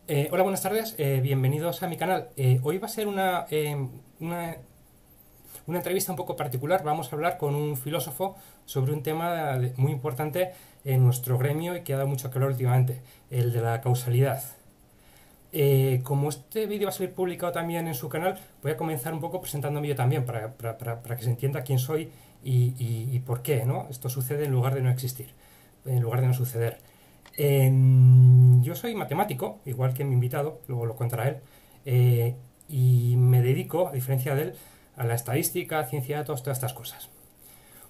Hola, buenas tardes, bienvenidos a mi canal. Hoy va a ser una entrevista un poco particular. Vamos a hablar con un filósofo sobre un tema muy importante en nuestro gremio y que ha dado mucho calor últimamente, el de la causalidad. Como este vídeo va a salir publicado también en su canal, voy a comenzar un poco presentándome yo también para que se entienda quién soy y por qué, ¿no? Esto sucede en lugar de no existir, en lugar de no suceder. Yo soy matemático, igual que mi invitado, luego lo contará él, y me dedico, a diferencia de él, a la estadística, ciencia de datos, todas estas cosas.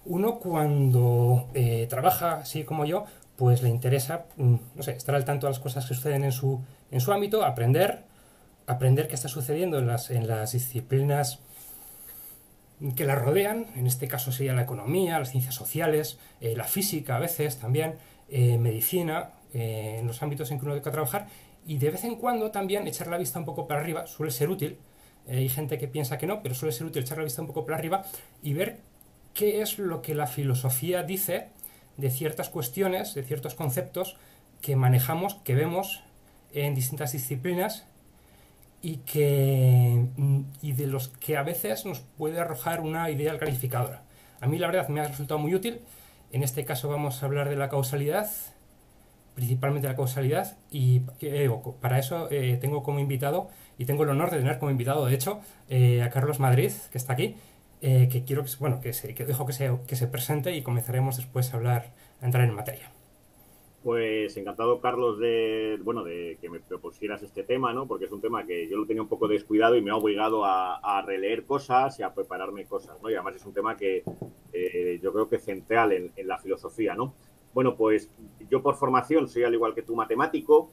Uno cuando trabaja así como yo, pues le interesa, no sé, estar al tanto de las cosas que suceden en su ámbito, aprender qué está sucediendo en las disciplinas que la rodean, en este caso sería la economía, las ciencias sociales, la física a veces también, medicina, en los ámbitos en que uno debe trabajar, y de vez en cuando también echar la vista un poco para arriba, suele ser útil. Hay gente que piensa que no, pero suele ser útil echar la vista un poco para arriba y ver qué es lo que la filosofía dice de ciertas cuestiones, de ciertos conceptos que manejamos, que vemos en distintas disciplinas y de los que a veces nos puede arrojar una idea calificadora. A mí la verdad me ha resultado muy útil. En este caso vamos a hablar de la causalidad, principalmente la causalidad, y para eso tengo como invitado, y tengo el honor de tener como invitado, de hecho, a Carlos Madrid, que está aquí, que quiero que, bueno, que dejo que se presente y comenzaremos después a entrar en materia. Pues encantado, Carlos, de que me propusieras este tema, ¿no? Porque es un tema que yo lo tenía un poco descuidado y me ha obligado a releer cosas y a prepararme cosas, ¿no? Y además es un tema que yo creo que es central en la filosofía, ¿no? Bueno, pues yo por formación soy al igual que tú matemático.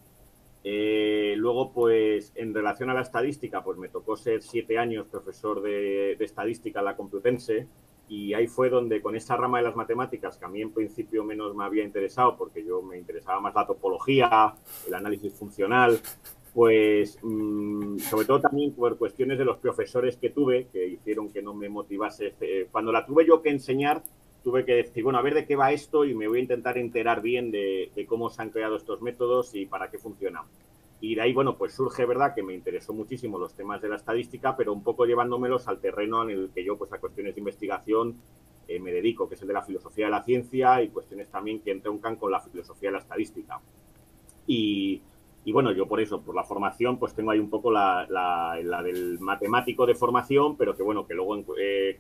Luego, pues en relación a la estadística, pues me tocó ser 7 años profesor de estadística en la Complutense y ahí fue donde con esa rama de las matemáticas, que a mí en principio menos me había interesado, porque yo me interesaba más la topología, el análisis funcional, pues sobre todo también por cuestiones de los profesores que tuve, que hicieron que no me motivase. Cuando la tuve yo que enseñar, tuve que decir, bueno, a ver de qué va esto y me voy a intentar enterar bien de cómo se han creado estos métodos y para qué funcionan. Y de ahí, bueno, pues surge, ¿verdad?, que me interesó muchísimo los temas de la estadística, pero un poco llevándomelos al terreno en el que yo, pues a cuestiones de investigación, me dedico, que es el de la filosofía de la ciencia y cuestiones también que entroncan con la filosofía de la estadística. Y, y bueno, yo por eso, por la formación, pues tengo ahí un poco la del matemático de formación, pero que bueno, que luego en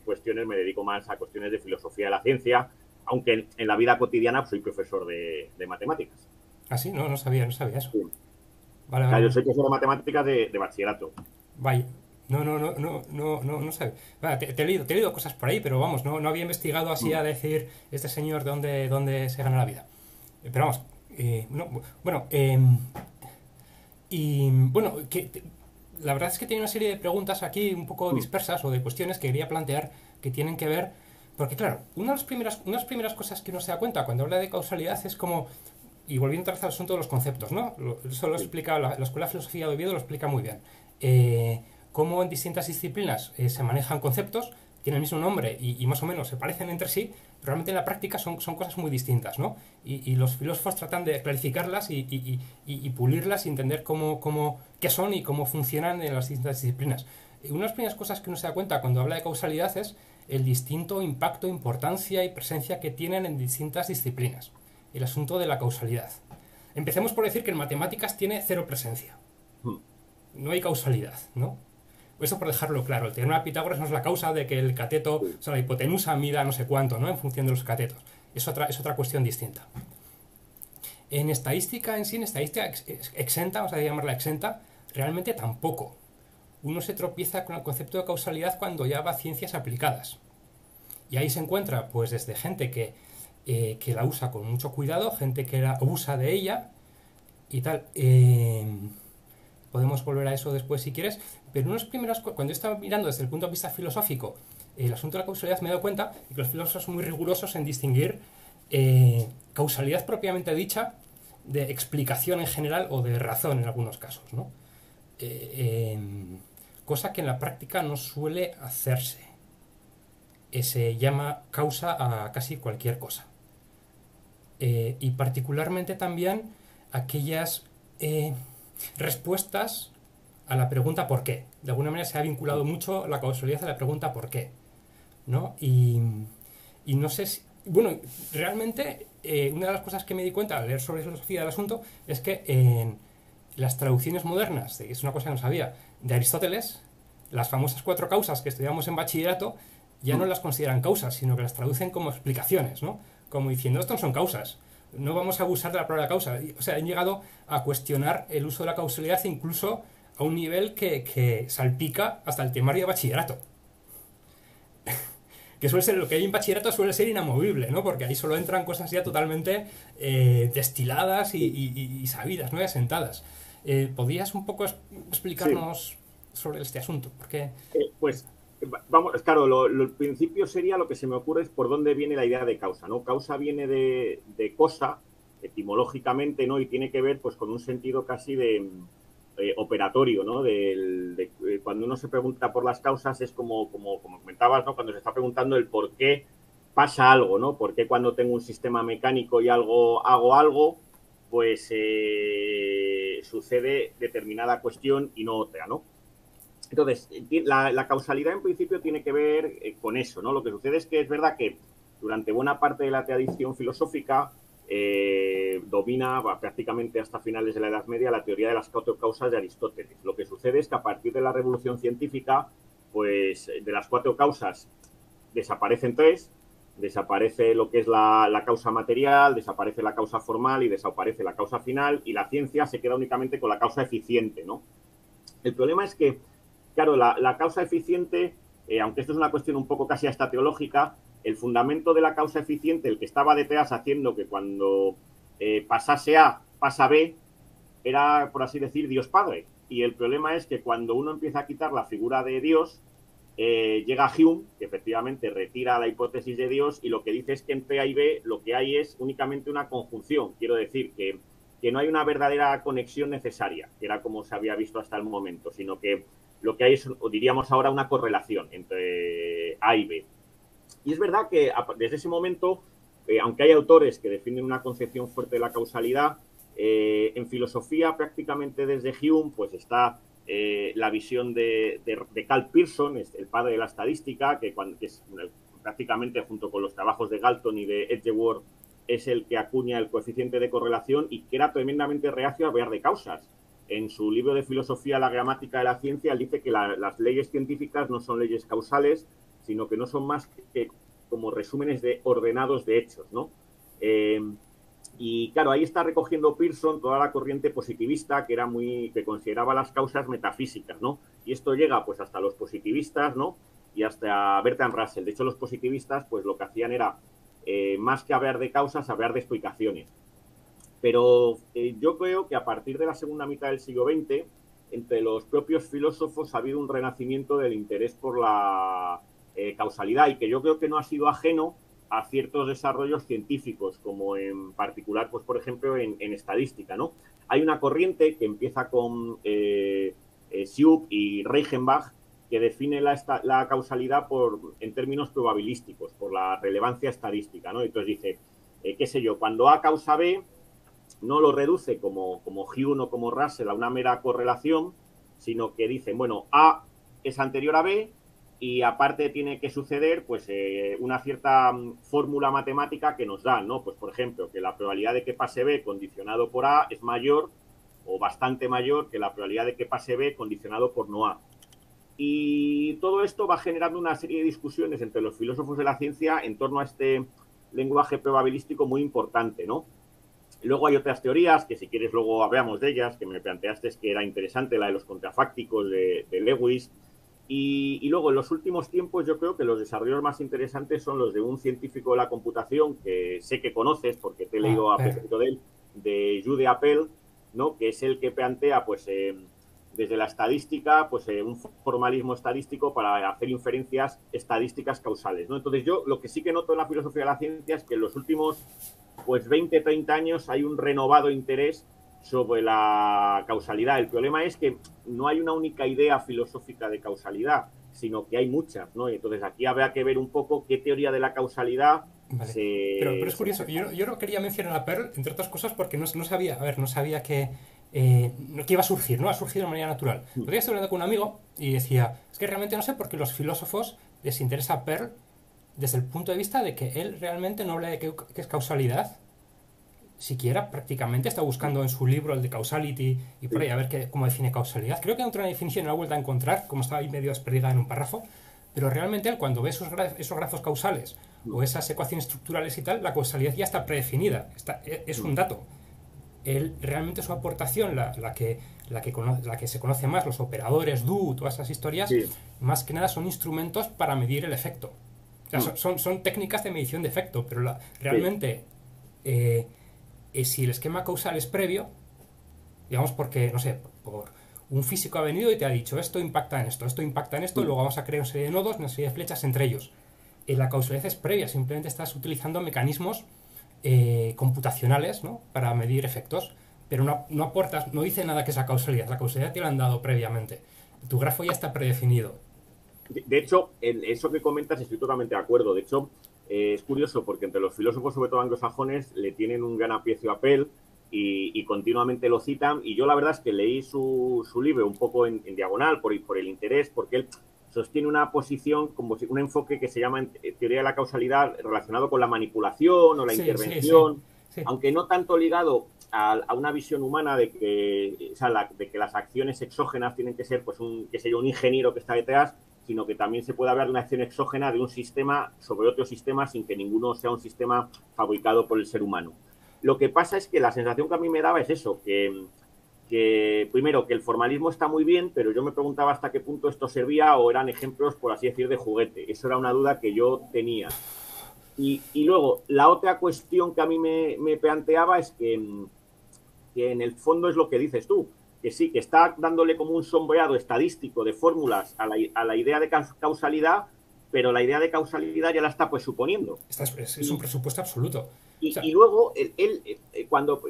cuestiones me dedico más a cuestiones de filosofía de la ciencia, aunque en la vida cotidiana pues, soy profesor de matemáticas. Ah, sí, no, no sabía, no sabía eso. Sí. Vale, O vale, sea, yo vale. soy profesor de matemáticas de bachillerato. Vaya. No, no, no, no, no, no, no sabía. Vale, te he leído cosas por ahí, pero vamos, no, no había investigado así a decir este señor dónde se gana la vida. Pero vamos, bueno, y bueno, la verdad es que tiene una serie de preguntas aquí un poco dispersas o de cuestiones que quería plantear que tienen que ver, porque claro, una de las primeras cosas que uno se da cuenta cuando habla de causalidad es como, y volviendo otra vez al asunto de los conceptos, ¿no? Eso lo Sí. explica la Escuela de Filosofía de Oviedo, lo explica muy bien. Cómo en distintas disciplinas se manejan conceptos, tienen el mismo nombre y más o menos se parecen entre sí, pero realmente en la práctica son cosas muy distintas, ¿no? Y los filósofos tratan de clarificarlas y pulirlas y entender qué son y cómo funcionan en las distintas disciplinas. Una de las primeras cosas que uno se da cuenta cuando habla de causalidad es el distinto impacto, importancia y presencia que tienen en distintas disciplinas. El asunto de la causalidad. Empecemos por decir que en matemáticas tiene cero presencia. No hay causalidad, ¿no? Eso por dejarlo claro. El teorema de Pitágoras no es la causa de que el cateto, o sea, la hipotenusa mida no sé cuánto, ¿no? En función de los catetos. Es otra cuestión distinta. En estadística en sí, en estadística exenta, vamos a llamarla exenta, realmente tampoco. Uno se tropieza con el concepto de causalidad cuando ya va a ciencias aplicadas. Y ahí se encuentra, pues, desde gente que la usa con mucho cuidado, gente que la abusa de ella y tal. Podemos volver a eso después si quieres, pero unas primeras cuando yo estaba mirando desde el punto de vista filosófico el asunto de la causalidad me he dado cuenta de que los filósofos son muy rigurosos en distinguir causalidad propiamente dicha de explicación en general o de razón en algunos casos, ¿no? Eh, eh, Cosa que en la práctica no suele hacerse. Se llama causa a casi cualquier cosa. Y particularmente también aquellas respuestas a la pregunta ¿por qué? De alguna manera se ha vinculado mucho la causalidad a la pregunta ¿por qué? ¿No? Y no sé si... Bueno, realmente una de las cosas que me di cuenta al leer sobre filosofía del asunto es que en las traducciones modernas, es una cosa que no sabía, de Aristóteles, las famosas 4 causas que estudiamos en bachillerato ya no las consideran causas, sino que las traducen como explicaciones, ¿no? Como diciendo, esto no son causas, no vamos a abusar de la palabra causa. O sea, han llegado a cuestionar el uso de la causalidad incluso a un nivel que salpica hasta el temario de bachillerato. Que suele ser, lo que hay en bachillerato suele ser inamovible, ¿no? Porque ahí solo entran cosas ya totalmente destiladas y sabidas, ¿no? Y asentadas. ¿Podrías un poco Sí. explicarnos sobre este asunto? Porque... Pues vamos, claro, el principio sería lo que se me ocurre es por dónde viene la idea de causa, ¿no? Causa viene de cosa, etimológicamente, ¿no? Y tiene que ver pues con un sentido casi de operatorio, ¿no? Cuando uno se pregunta por las causas es como comentabas, ¿no? Cuando se está preguntando el por qué pasa algo, ¿no? ¿Por qué cuando tengo un sistema mecánico y hago algo, pues sucede determinada cuestión y no otra, ¿no? Entonces, la causalidad en principio tiene que ver con eso, ¿no? Lo que sucede es que es verdad que durante buena parte de la tradición filosófica domina prácticamente hasta finales de la Edad Media la teoría de las 4 causas de Aristóteles. Lo que sucede es que a partir de la revolución científica, pues de las 4 causas desaparecen 3, desaparece lo que es la causa material, desaparece la causa formal y desaparece la causa final, y la ciencia se queda únicamente con la causa eficiente, ¿no? El problema es que, claro, la causa eficiente, aunque esto es una cuestión un poco casi hasta teológica, el fundamento de la causa eficiente, el que estaba detrás haciendo que cuando pasase A, pasa B, era, por así decir, Dios Padre. Y el problema es que cuando uno empieza a quitar la figura de Dios, llega Hume, que efectivamente retira la hipótesis de Dios, y lo que dice es que entre A y B lo que hay es únicamente una conjunción. Quiero decir que no hay una verdadera conexión necesaria, que era como se había visto hasta el momento, sino que lo que hay es, o diríamos ahora, una correlación entre A y B. Y es verdad que desde ese momento, aunque hay autores que defienden una concepción fuerte de la causalidad, en filosofía prácticamente desde Hume pues está la visión de Karl Pearson, el padre de la estadística, que es prácticamente junto con los trabajos de Galton y de Edgeworth es el que acuña el coeficiente de correlación y que era tremendamente reacio a hablar de causas. En su libro de filosofía, La gramática de la ciencia, él dice que las leyes científicas no son leyes causales, sino que no son más que como resúmenes ordenados de hechos, ¿no? Y claro, ahí está recogiendo Pearson toda la corriente positivista que consideraba las causas metafísicas, ¿no? Y esto llega pues hasta los positivistas, ¿no? Y hasta Bertrand Russell. De hecho, los positivistas pues lo que hacían era más que hablar de causas, hablar de explicaciones. Pero yo creo que a partir de la segunda mitad del siglo XX, entre los propios filósofos ha habido un renacimiento del interés por la causalidad y que yo creo que no ha sido ajeno a ciertos desarrollos científicos, como en particular, pues por ejemplo, en estadística, ¿no? Hay una corriente que empieza con Siup y Reichenbach, que define la causalidad en términos probabilísticos, por la relevancia estadística, ¿no? Entonces dice, qué sé yo, cuando A causa B, no lo reduce como Hume o como Russell a una mera correlación, sino que dicen, bueno, A es anterior a B y aparte tiene que suceder pues una cierta fórmula matemática que nos dan, ¿no? Pues por ejemplo, que la probabilidad de que pase B condicionado por A es mayor o bastante mayor que la probabilidad de que pase B condicionado por no A. Y todo esto va generando una serie de discusiones entre los filósofos de la ciencia en torno a este lenguaje probabilístico muy importante, ¿no? Luego hay otras teorías, que si quieres luego hablamos de ellas, que me planteaste que era interesante, la de los contrafácticos de Lewis. Y luego en los últimos tiempos yo creo que los desarrollos más interesantes son los de un científico de la computación, que sé que conoces porque te he leído a propósito de él, de Jude Appel, ¿no? Que es el que plantea pues desde la estadística pues un formalismo estadístico para hacer inferencias estadísticas causales, ¿no? Entonces yo lo que sí que noto en la filosofía de la ciencia es que en los últimos pues 20, 30 años hay un renovado interés sobre la causalidad. El problema es que no hay una única idea filosófica de causalidad, sino que hay muchas, ¿no? Y entonces aquí habrá que ver un poco qué teoría de la causalidad Vale. Pero es curioso, yo no quería mencionar a Pearl, entre otras cosas, porque no sabía, a ver, no sabía que que iba a surgir, ¿no? Ha surgido de manera natural. Otro día estuve hablando con un amigo y decía, es que realmente no sé por qué los filósofos les interesa Pearl desde el punto de vista de que él realmente no habla de qué es causalidad, siquiera prácticamente está buscando en su libro el de Causality y por ahí a ver cómo define causalidad. Creo que otra definición no la he vuelto a encontrar, como estaba ahí medio desperdida en un párrafo, pero realmente él cuando ve esos grafos causales o esas ecuaciones estructurales y tal, la causalidad ya está predefinida, es un dato. Él realmente su aportación, la que se conoce más, los operadores, do, todas esas historias, Sí. más que nada son instrumentos para medir el efecto. O sea, son técnicas de medición de efecto, pero realmente si el esquema causal es previo, digamos porque, no sé, por un físico ha venido y te ha dicho esto impacta en esto, luego vamos a crear una serie de nodos, una serie de flechas entre ellos. La causalidad es previa, simplemente estás utilizando mecanismos computacionales, ¿no? Para medir efectos, pero no aportas, no dice nada que es la causalidad te la han dado previamente. Tu grafo ya está predefinido. De hecho, en eso que comentas estoy totalmente de acuerdo. De hecho, es curioso porque entre los filósofos, sobre todo anglosajones, le tienen un gran aprecio a Pell y continuamente lo citan. Y yo la verdad es que leí su libro un poco en diagonal por el interés, porque él sostiene una posición, como un enfoque que se llama teoría de la causalidad relacionado con la manipulación o la intervención, sí. aunque no tanto ligado a una visión humana de que, o sea, de que las acciones exógenas tienen que ser, pues, un ingeniero que está detrás, sino que también se puede hablar de una acción exógena de un sistema sobre otro sistema sin que ninguno sea un sistema fabricado por el ser humano. Lo que pasa es que la sensación que a mí me daba es eso, que primero, que el formalismo está muy bien, pero yo me preguntaba hasta qué punto esto servía o eran ejemplos, por así decir, de juguete. Eso era una duda que yo tenía. Y luego, la otra cuestión que a mí me planteaba es que en el fondo es lo que dices tú, que sí, que está dándole como un sombreado estadístico de fórmulas a la idea de causalidad, pero la idea de causalidad ya la está pues suponiendo. Es un presupuesto absoluto. Y luego,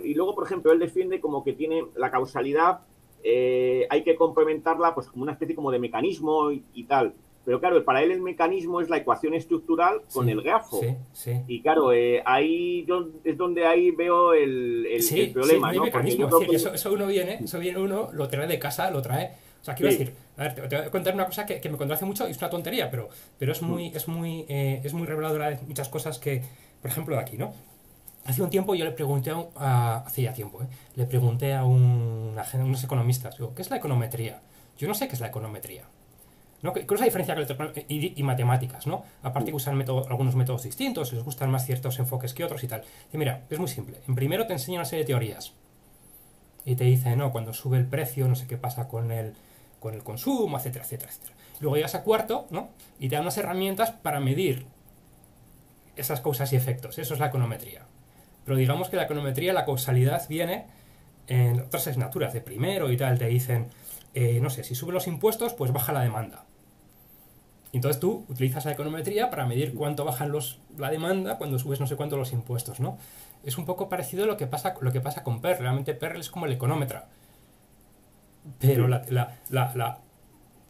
luego, por ejemplo, él defiende como que tiene la causalidad, hay que complementarla pues como una especie como de mecanismo y tal. Pero claro, para él el mecanismo es la ecuación estructural con el grafo. Sí. Y claro, ahí es donde ahí veo el problema, no hay ¿no? mecanismo. Es decir, eso uno lo trae de casa, lo trae. O sea, quiero decir, a ver, te voy a contar una cosa que me contó hace mucho y es una tontería, pero es muy reveladora de muchas cosas que, por ejemplo, de aquí, ¿no? Hace un tiempo yo le pregunté hace ya tiempo, le pregunté a unos economistas, digo, ¿qué es la econometría? Yo no sé qué es la econometría. ¿No? ¿Cuál es la diferencia y matemáticas? ¿No? Aparte que usan algunos métodos distintos, les gustan más ciertos enfoques que otros y tal. Y mira, es muy simple. En primero te enseña una serie de teorías. Y te dice, no, cuando sube el precio, no sé qué pasa con el consumo, etcétera, etcétera, etcétera. Luego llegas a cuarto, ¿no? Y te dan unas herramientas para medir esas causas y efectos. Eso es la econometría. Pero digamos que la econometría, la causalidad viene en otras asignaturas de primero y tal. Te dicen, no sé, si suben los impuestos, pues baja la demanda. Entonces tú utilizas la econometría para medir cuánto bajan la demanda cuando subes no sé cuánto los impuestos, ¿no? Es un poco parecido a lo que pasa con Pearl. Realmente Pearl es como el económetra. Pero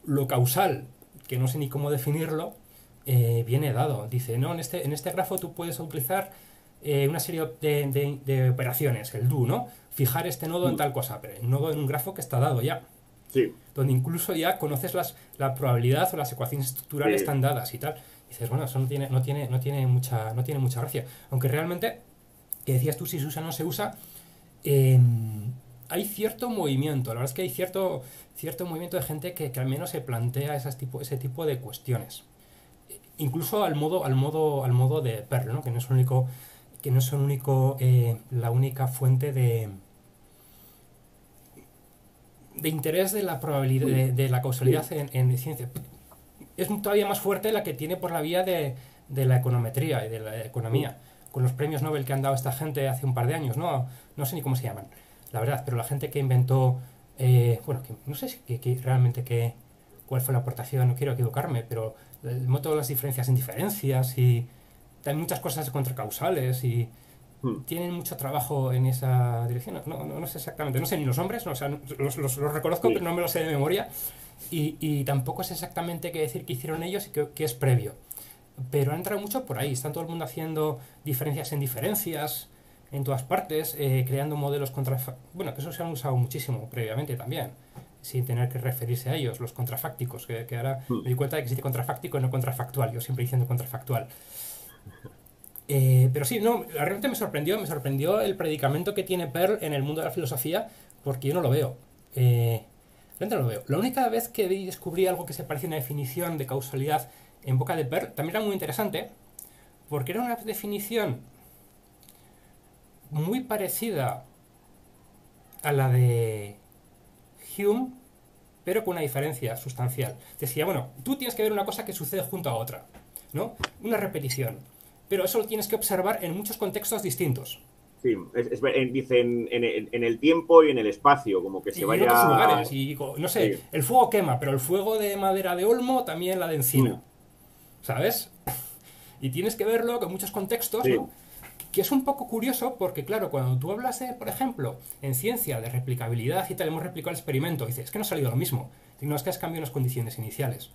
lo causal, que no sé ni cómo definirlo, viene dado. Dice, no, en este grafo tú puedes utilizar una serie de operaciones, el do, ¿no? Fijar este nodo en tal cosa, pero el nodo en un grafo que está dado ya. Sí. Donde incluso ya conoces la probabilidad o las ecuaciones estructurales están dadas y tal. Y dices, bueno, eso no tiene mucha gracia. Aunque realmente, que decías tú si se usa o no se usa, hay cierto movimiento. La verdad es que hay cierto movimiento de gente que al menos se plantea ese tipo de cuestiones. Incluso al modo de Pearl, ¿no? Que no es la única fuente de interés de la probabilidad de la causalidad en ciencia. Es todavía más fuerte la que tiene por la vía de la econometría y de la economía, con los premios Nobel que han dado esta gente hace un par de años, no sé ni cómo se llaman, la verdad, pero la gente que inventó, bueno, que no sé realmente cuál fue la aportación, no quiero equivocarme, pero el método de las diferencias en diferencias y también muchas cosas contracausales y tienen mucho trabajo en esa dirección. No sé exactamente, no sé ni los nombres, o sea, los reconozco, pero no me los sé de memoria. Y tampoco sé exactamente qué decir que hicieron ellos y qué es previo. Pero han entrado mucho por ahí. Están todo el mundo haciendo diferencias en diferencias. en todas partes, creando modelos bueno, que eso se han usado muchísimo previamente también, sin tener que referirse a ellos, los contrafácticos, que ahora me di cuenta de que existe contrafáctico y no contrafactual, yo siempre diciendo contrafactual. Pero sí, no, realmente me sorprendió el predicamento que tiene Pearl en el mundo de la filosofía, porque yo no lo veo. Realmente no lo veo. La única vez que descubrí algo que se parecía a una definición de causalidad en boca de Pearl, también era muy interesante, porque era una definición muy parecida a la de Hume, pero con una diferencia sustancial. Decía, bueno, tú tienes que ver una cosa que sucede junto a otra, ¿no? Una repetición. Pero eso lo tienes que observar en muchos contextos distintos. Sí, dice en el tiempo y en el espacio, como que se Y en otros vaya... lugares, y no sé, Sí. el fuego quema, pero el fuego de madera de olmo también la de encina, ¿sabes? Y tienes que verlo con muchos contextos, ¿no? Sí, Que es un poco curioso porque, claro, cuando tú hablas de, por ejemplo, en ciencia de replicabilidad y tal, hemos replicado el experimento, dices, es que no ha salido lo mismo. No es que has cambiado las condiciones iniciales.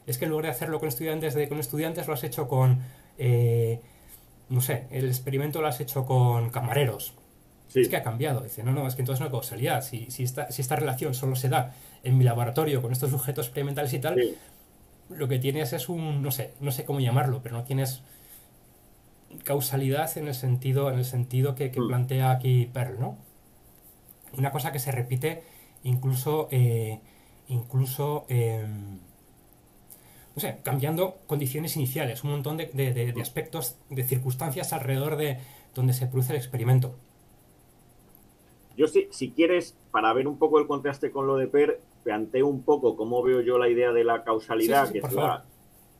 Es que en lugar de hacerlo con estudiantes lo has hecho con, no sé, el experimento lo has hecho con camareros. Es que sí, ha cambiado. Dice, no, no, es que entonces no hay causalidad. Si esta relación solo se da en mi laboratorio con estos sujetos experimentales y tal, sí. lo que tienes es un, no sé cómo llamarlo, pero no tienes causalidad en el sentido que plantea aquí Pearl, ¿no? Una cosa que se repite incluso, incluso no sé, cambiando condiciones iniciales, un montón de aspectos, de circunstancias alrededor de donde se produce el experimento. Yo sí, si quieres, para ver un poco el contraste con lo de Per, planteo un poco cómo veo yo la idea de la Sí, sí, causalidad, sí, que es por favor. la...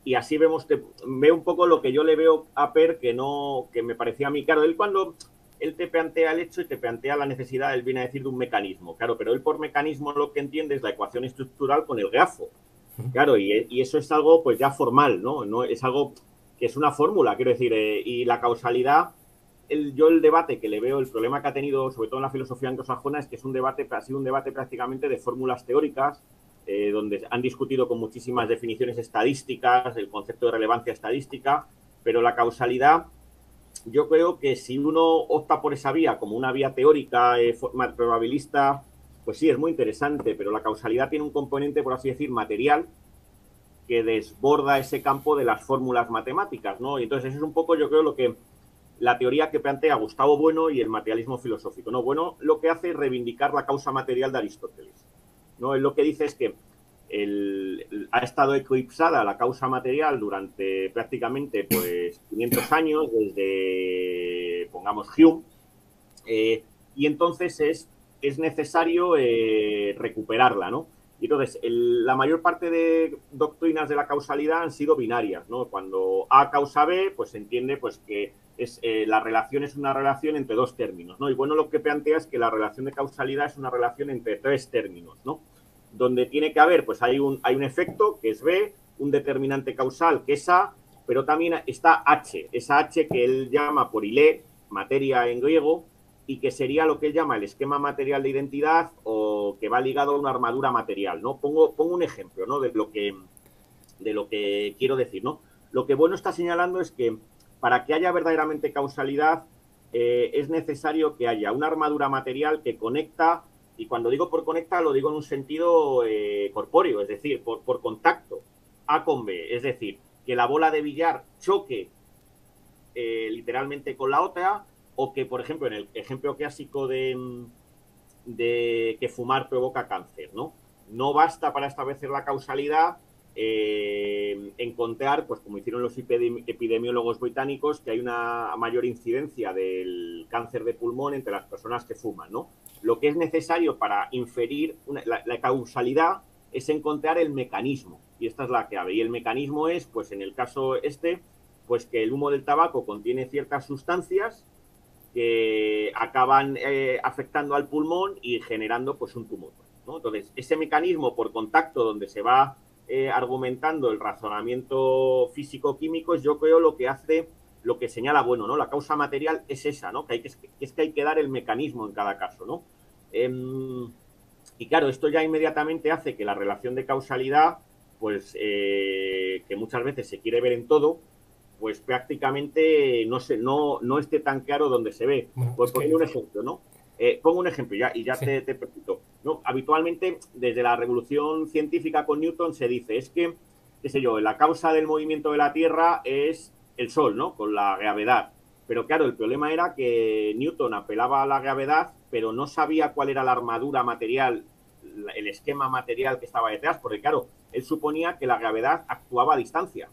Y así vemos, veo un poco lo que yo le veo a Per, que no, que me parecía a mí, claro, él cuando él te plantea el hecho y te plantea la necesidad, él viene a decir de un mecanismo, claro, pero él por mecanismo lo que entiende es la ecuación estructural con el grafo, claro, y eso es algo pues ya formal, ¿no? No es algo que es una fórmula, quiero decir, y la causalidad yo el debate que le veo, el problema que ha tenido, sobre todo en la filosofía anglosajona, es que es un debate, ha sido un debate prácticamente de fórmulas teóricas, donde han discutido con muchísimas definiciones estadísticas, el concepto de relevancia estadística, pero la causalidad, yo creo que si uno opta por esa vía como una vía teórica, probabilista, pues sí, es muy interesante, pero la causalidad tiene un componente, por así decir, material, que desborda ese campo de las fórmulas matemáticas, ¿no? Y entonces eso es un poco, yo creo, lo que la teoría que plantea Gustavo Bueno y el materialismo filosófico. ¿No? Bueno, lo que hace es reivindicar la causa material de Aristóteles. ¿No? Él lo que dice es que ha estado eclipsada la causa material durante prácticamente pues 500 años, desde, pongamos, Hume, y entonces es necesario recuperarla, ¿no? Y entonces, la mayor parte de doctrinas de la causalidad han sido binarias, ¿no? Cuando A causa B, pues se entiende pues, que la relación es una relación entre dos términos, ¿no? Y bueno, lo que plantea es que la relación de causalidad es una relación entre tres términos, ¿no? Donde tiene que haber, pues hay un efecto, que es B, un determinante causal, que es A, pero también está H, esa H que él llama por ile, materia en griego, y que sería lo que él llama el esquema material de identidad o que va ligado a una armadura material, ¿no? Pongo un ejemplo, ¿no? De lo que quiero decir, ¿no? Lo que Bueno está señalando es que para que haya verdaderamente causalidad es necesario que haya una armadura material que conecta, y cuando digo por conecta lo digo en un sentido corpóreo, es decir, por contacto, A con B, es decir, que la bola de billar choque literalmente con la otra, o que, por ejemplo, en el ejemplo clásico de que fumar provoca cáncer, ¿no? No basta para establecer la causalidad encontrar, pues como hicieron los epidemiólogos británicos, que hay una mayor incidencia del cáncer de pulmón entre las personas que fuman, ¿no? Lo que es necesario para inferir la causalidad es encontrar el mecanismo, y esta es la clave. Y el mecanismo es, pues en el caso pues que el humo del tabaco contiene ciertas sustancias que acaban afectando al pulmón y generando pues un tumor, ¿no? Entonces, ese mecanismo por contacto donde se va argumentando el razonamiento físico-químico es, yo creo, lo que hace, lo que señala Bueno, ¿no? La causa material es esa, ¿no? Que hay que dar el mecanismo en cada caso, ¿no? Y claro, esto ya inmediatamente hace que la relación de causalidad, pues que muchas veces se quiere ver en todo, pues prácticamente no esté tan claro donde se ve. Bueno, Por es que... poner un ejemplo, ¿no? Pongo un ejemplo y ya Sí. te permito. ¿No? Habitualmente, desde la revolución científica con Newton, se dice, es que, qué sé yo, la causa del movimiento de la Tierra es el Sol, ¿no? Con la gravedad. Pero claro, el problema era que Newton apelaba a la gravedad, pero no sabía cuál era la armadura material, el esquema material que estaba detrás, porque claro, él suponía que la gravedad actuaba a distancia.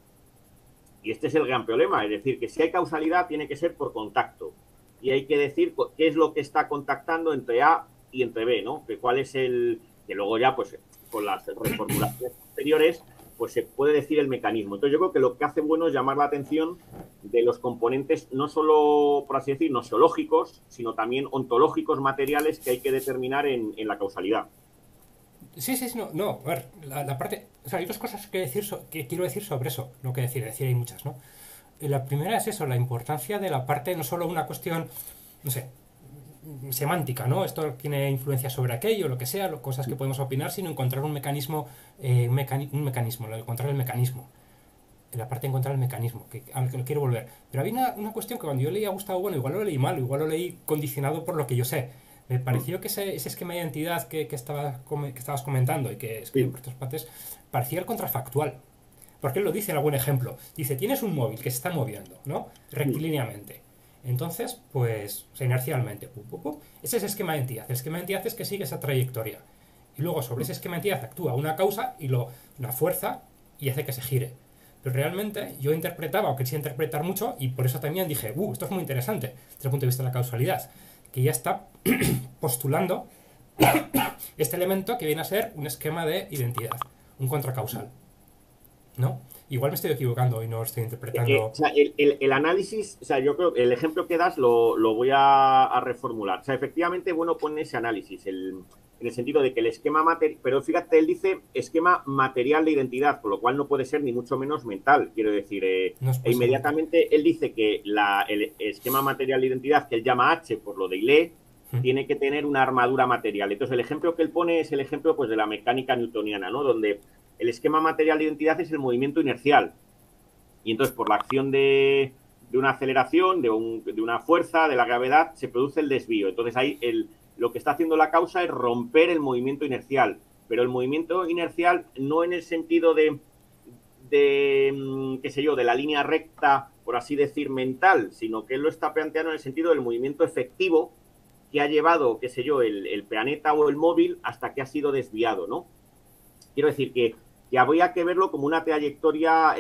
Y este es el gran problema, es decir, que si hay causalidad tiene que ser por contacto. Y hay que decir qué es lo que está contactando entre A y entre B, ¿no? Que cuál es el... Que luego ya, pues, con las reformulaciones posteriores, pues se puede decir el mecanismo. Entonces yo creo que lo que hace bueno es llamar la atención de los componentes, no solo, por así decir, nosológicos, sino también ontológicos materiales que hay que determinar en la causalidad. Sí, sí, sí, no, no, a ver, la parte... O sea, hay dos cosas que, decir que quiero decir sobre eso, no que decir hay muchas, ¿no? La primera es eso, la importancia de la parte, no solo una cuestión, no sé, semántica, ¿no? Esto tiene influencia sobre aquello, lo que sea, cosas que podemos opinar, sino encontrar un mecanismo, un mecanismo, encontrar el mecanismo. La parte de encontrar el mecanismo, al que lo quiero volver. Pero había una cuestión que cuando yo leía a Gustavo Bueno, igual lo leí mal, igual lo leí condicionado por lo que yo sé. Me pareció que ese esquema de identidad que estabas comentando y que escribió Sí, por otras partes, parecía el contrafactual. Porque él lo dice en algún ejemplo. Dice, tienes un móvil que se está moviendo, ¿no? sí, Rectilíneamente. Entonces, pues, o sea, inercialmente. Pum, pum, pum. Ese es el esquema de identidad. El esquema de identidad es que sigue esa trayectoria. Y luego sobre ese esquema de identidad actúa una causa y una fuerza y hace que se gire. Pero realmente yo interpretaba, o quería interpretar mucho, y por eso también dije, esto es muy interesante desde el punto de vista de la causalidad, que ya está postulando este elemento que viene a ser un esquema de identidad, un contracausal, ¿no? Igual me estoy equivocando y no estoy O interpretando... sea, el análisis, o sea, yo creo que el ejemplo que das lo voy a reformular. O sea, efectivamente, bueno, pone ese análisis, en el sentido de que el esquema material, pero fíjate, él dice esquema material de identidad, con lo cual no puede ser ni mucho menos mental, quiero decir, No es e puede ser mental. inmediatamente él dice que el esquema material de identidad, que él llama H por lo de Ile, ¿Mm? tiene que tener una armadura material. Entonces, el ejemplo que él pone es el ejemplo pues, de la mecánica newtoniana, ¿no? Donde el esquema material de identidad es el movimiento inercial. Y entonces, por la acción de una aceleración, de una fuerza, de la gravedad, se produce el desvío. Entonces, ahí lo que está haciendo la causa es romper el movimiento inercial. Pero el movimiento inercial no en el sentido qué sé yo, de la línea recta, por así decir, mental, sino que él lo está planteando en el sentido del movimiento efectivo que ha llevado, qué sé yo, el planeta o el móvil hasta que ha sido desviado, ¿no? Quiero decir que habría que verlo como una trayectoria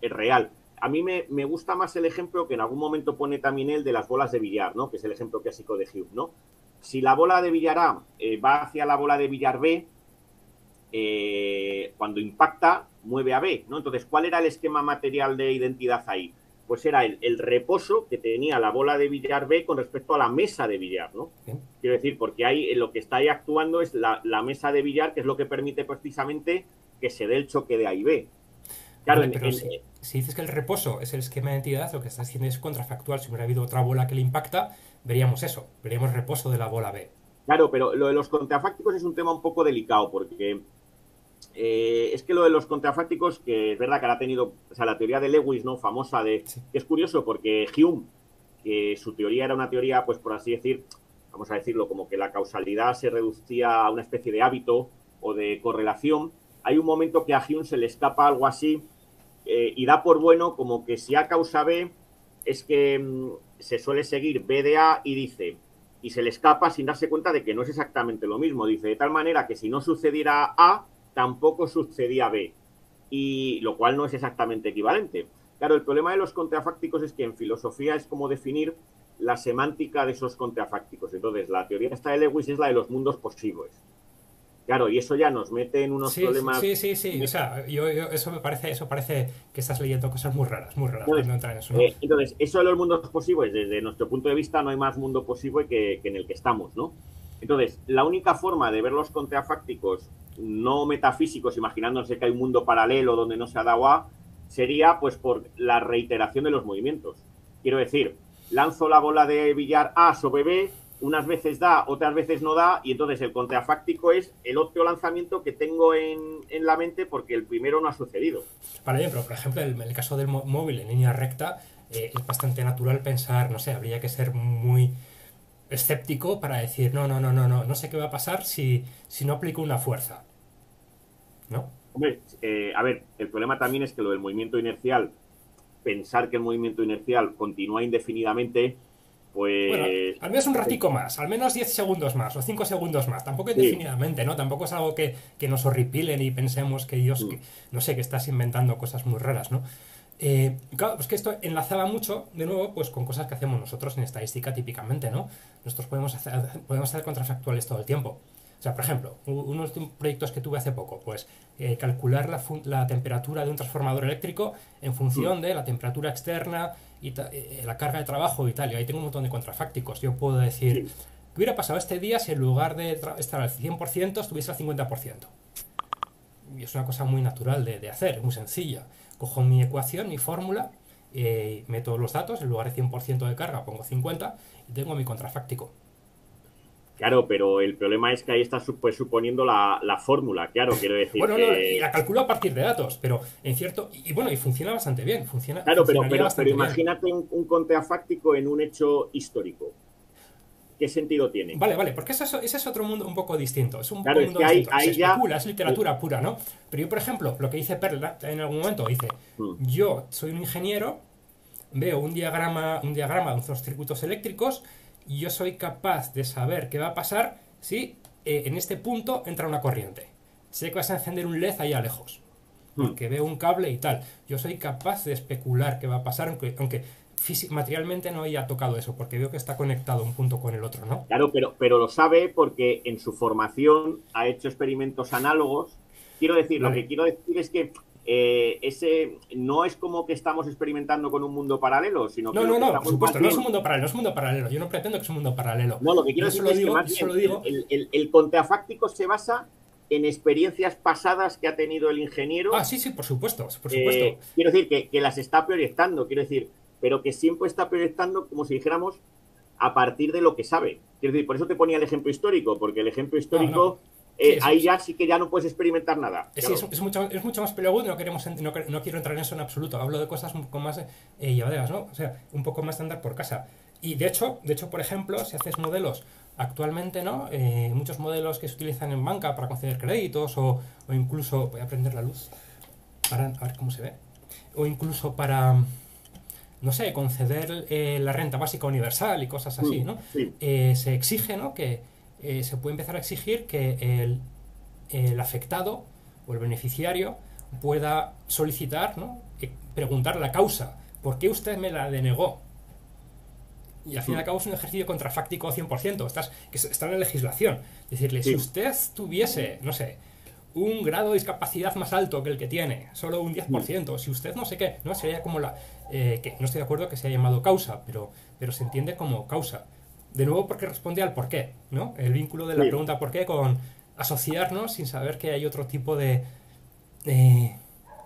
real. A mí me gusta más el ejemplo que en algún momento pone también él de las bolas de billar, ¿no? Que es el ejemplo clásico de Hume, ¿no? Si la bola de billar A va hacia la bola de billar B, cuando impacta, mueve a B, ¿no? Entonces, ¿cuál era el esquema material de identidad ahí? Pues era el reposo que tenía la bola de billar B con respecto a la mesa de billar, ¿no? ¿Bien? Quiero decir, porque ahí lo que está ahí actuando es la mesa de billar, que es lo que permite precisamente que se dé el choque de A y B. Claro, Vale, pero si dices que el reposo es el esquema de identidad, lo que estás diciendo es contrafactual. Si hubiera habido otra bola que le impacta, veríamos eso. Veríamos reposo de la bola B. claro, pero lo de los contrafácticos es un tema un poco delicado, porque es que lo de los contrafácticos, que es verdad que ahora ha tenido, o sea, la teoría de Lewis, ¿no? Famosa Sí. que es curioso porque Hume, que su teoría era una teoría, pues por así decir, vamos a decirlo, como que la causalidad se reducía a una especie de hábito o de correlación, hay un momento que a Hume se le escapa algo así y da por bueno como que si A causa B es que se suele seguir B de A y dice, y se le escapa sin darse cuenta de que no es exactamente lo mismo. Dice, de tal manera que si no sucediera A, tampoco sucedía B. Y lo cual no es exactamente equivalente. Claro, el problema de los contrafácticos es que en filosofía es como definir la semántica de esos contrafácticos. Entonces, la teoría esta de Lewis es la de los mundos posibles. Claro, y eso ya nos mete en unos Sí, problemas. sí, sí, sí. O sea, eso parece que estás leyendo cosas muy raras, para no Entonces, entrar en eso, ¿no? eso de los mundos posibles, desde nuestro punto de vista, no hay más mundo posible que en el que estamos, ¿no? Entonces, la única forma de ver los contrafácticos no metafísicos, imaginándose que hay un mundo paralelo donde no se ha dado A, sería pues por la reiteración de los movimientos. Quiero decir, lanzo la bola de billar A sobre B unas veces da, otras veces no da, y entonces el contrafáctico es el otro lanzamiento que tengo en la mente porque el primero no ha sucedido. Vale, bien, pero por ejemplo, en el caso del móvil en línea recta, es bastante natural pensar, no sé, habría que ser muy escéptico para decir, no sé qué va a pasar si no aplico una fuerza, ¿no? Hombre, a ver, el problema también es que lo del movimiento inercial, pensar que el movimiento inercial continúa indefinidamente, Bueno, pues al menos un ratico más, al menos 10 segundos más o 5 segundos más, tampoco sí. indefinidamente, ¿no? Tampoco es algo que nos horripilen y pensemos que Dios, Mm. no sé, que estás inventando cosas muy raras, ¿no? Claro, pues que esto enlazaba mucho, de nuevo, pues con cosas que hacemos nosotros en estadística típicamente, ¿no? Nosotros podemos hacer contrafactuales todo el tiempo. O sea, por ejemplo, unos proyectos que tuve hace poco, pues calcular la temperatura de un transformador eléctrico en Mm. función de la temperatura externa y la carga de trabajo y tal. Y ahí tengo un montón de contrafácticos. Yo puedo decir, Sí. ¿qué hubiera pasado este día si en lugar de estar al 100% estuviese al 50%? Y es una cosa muy natural de hacer, muy sencilla. Cojo mi ecuación, mi fórmula, meto los datos, en lugar de 100% de carga pongo 50 y tengo mi contrafáctico. Claro, pero el problema es que ahí estás pues, suponiendo la fórmula, claro, quiero decir Bueno, no, y que... la calculo a partir de datos, pero en cierto. Y bueno, y funciona bastante bien, Claro, funcionaría pero bastante bien. imagínate un contrafáctico en un hecho histórico. ¿Qué sentido tiene? Vale, porque ese es otro mundo un poco distinto. Es un poco Claro, un es mundo que distinto. Se ahí ya... especula, es literatura pura, ¿no? Pero yo, por ejemplo, lo que dice Perla en algún momento, dice: Mm. yo soy un ingeniero, veo un diagrama de unos circuitos eléctricos, y yo soy capaz de saber qué va a pasar si en este punto entra una corriente. Sé que vas a encender un LED allá lejos, Mm. porque veo un cable y tal. Yo soy capaz de especular qué va a pasar, aunque materialmente no haya tocado eso, porque veo que está conectado un punto con el otro, ¿no? Claro, pero lo sabe porque en su formación ha hecho experimentos análogos. Quiero decir, lo que Vale. quiero decir es que ese no es como que estamos experimentando con un mundo paralelo, sino que lo que Por estamos más supuesto, no es un bien... mundo paralelo, no es un mundo paralelo. Yo no pretendo que es un mundo paralelo. No, lo que quiero Yo decirte solo es que digo, más yo solo bien digo, el contrafáctico se basa en experiencias pasadas que ha tenido el ingeniero. sí, sí, por supuesto, por supuesto. Quiero decir que las está proyectando, quiero decir, pero que siempre está proyectando como si dijéramos a partir de lo que sabe. Quiero decir, por eso te ponía el ejemplo histórico, porque el ejemplo No. histórico, Sí, ahí ya sí que ya no puedes experimentar nada. sí, Claro. es mucho más peliagudo y no quiero entrar en eso en absoluto. Hablo de cosas un poco más llevaderas, ¿no? O sea, un poco más de andar por casa. Y de hecho, por ejemplo, si haces modelos actualmente, ¿no? Muchos modelos que se utilizan en banca para conceder créditos o incluso, voy a prender la luz para a ver cómo se ve, o incluso para, no sé, conceder la renta básica universal y cosas así, ¿no? Sí, Se exige, ¿no? Que se puede empezar a exigir que el afectado o el beneficiario pueda solicitar, ¿no? Preguntar la causa. ¿Por qué usted me la denegó? Y al fin y al cabo es un ejercicio contrafáctico 100%. Está en la legislación. Decirle, si sí, usted tuviese, no sé, un grado de discapacidad más alto que el que tiene, solo un 10%, si usted no sé qué, no sería como que no estoy de acuerdo que se haya llamado causa, pero se entiende como causa. De nuevo, porque responde al por qué, ¿no? El vínculo de la sí. pregunta por qué con asociarnos sin saber que hay otro tipo de.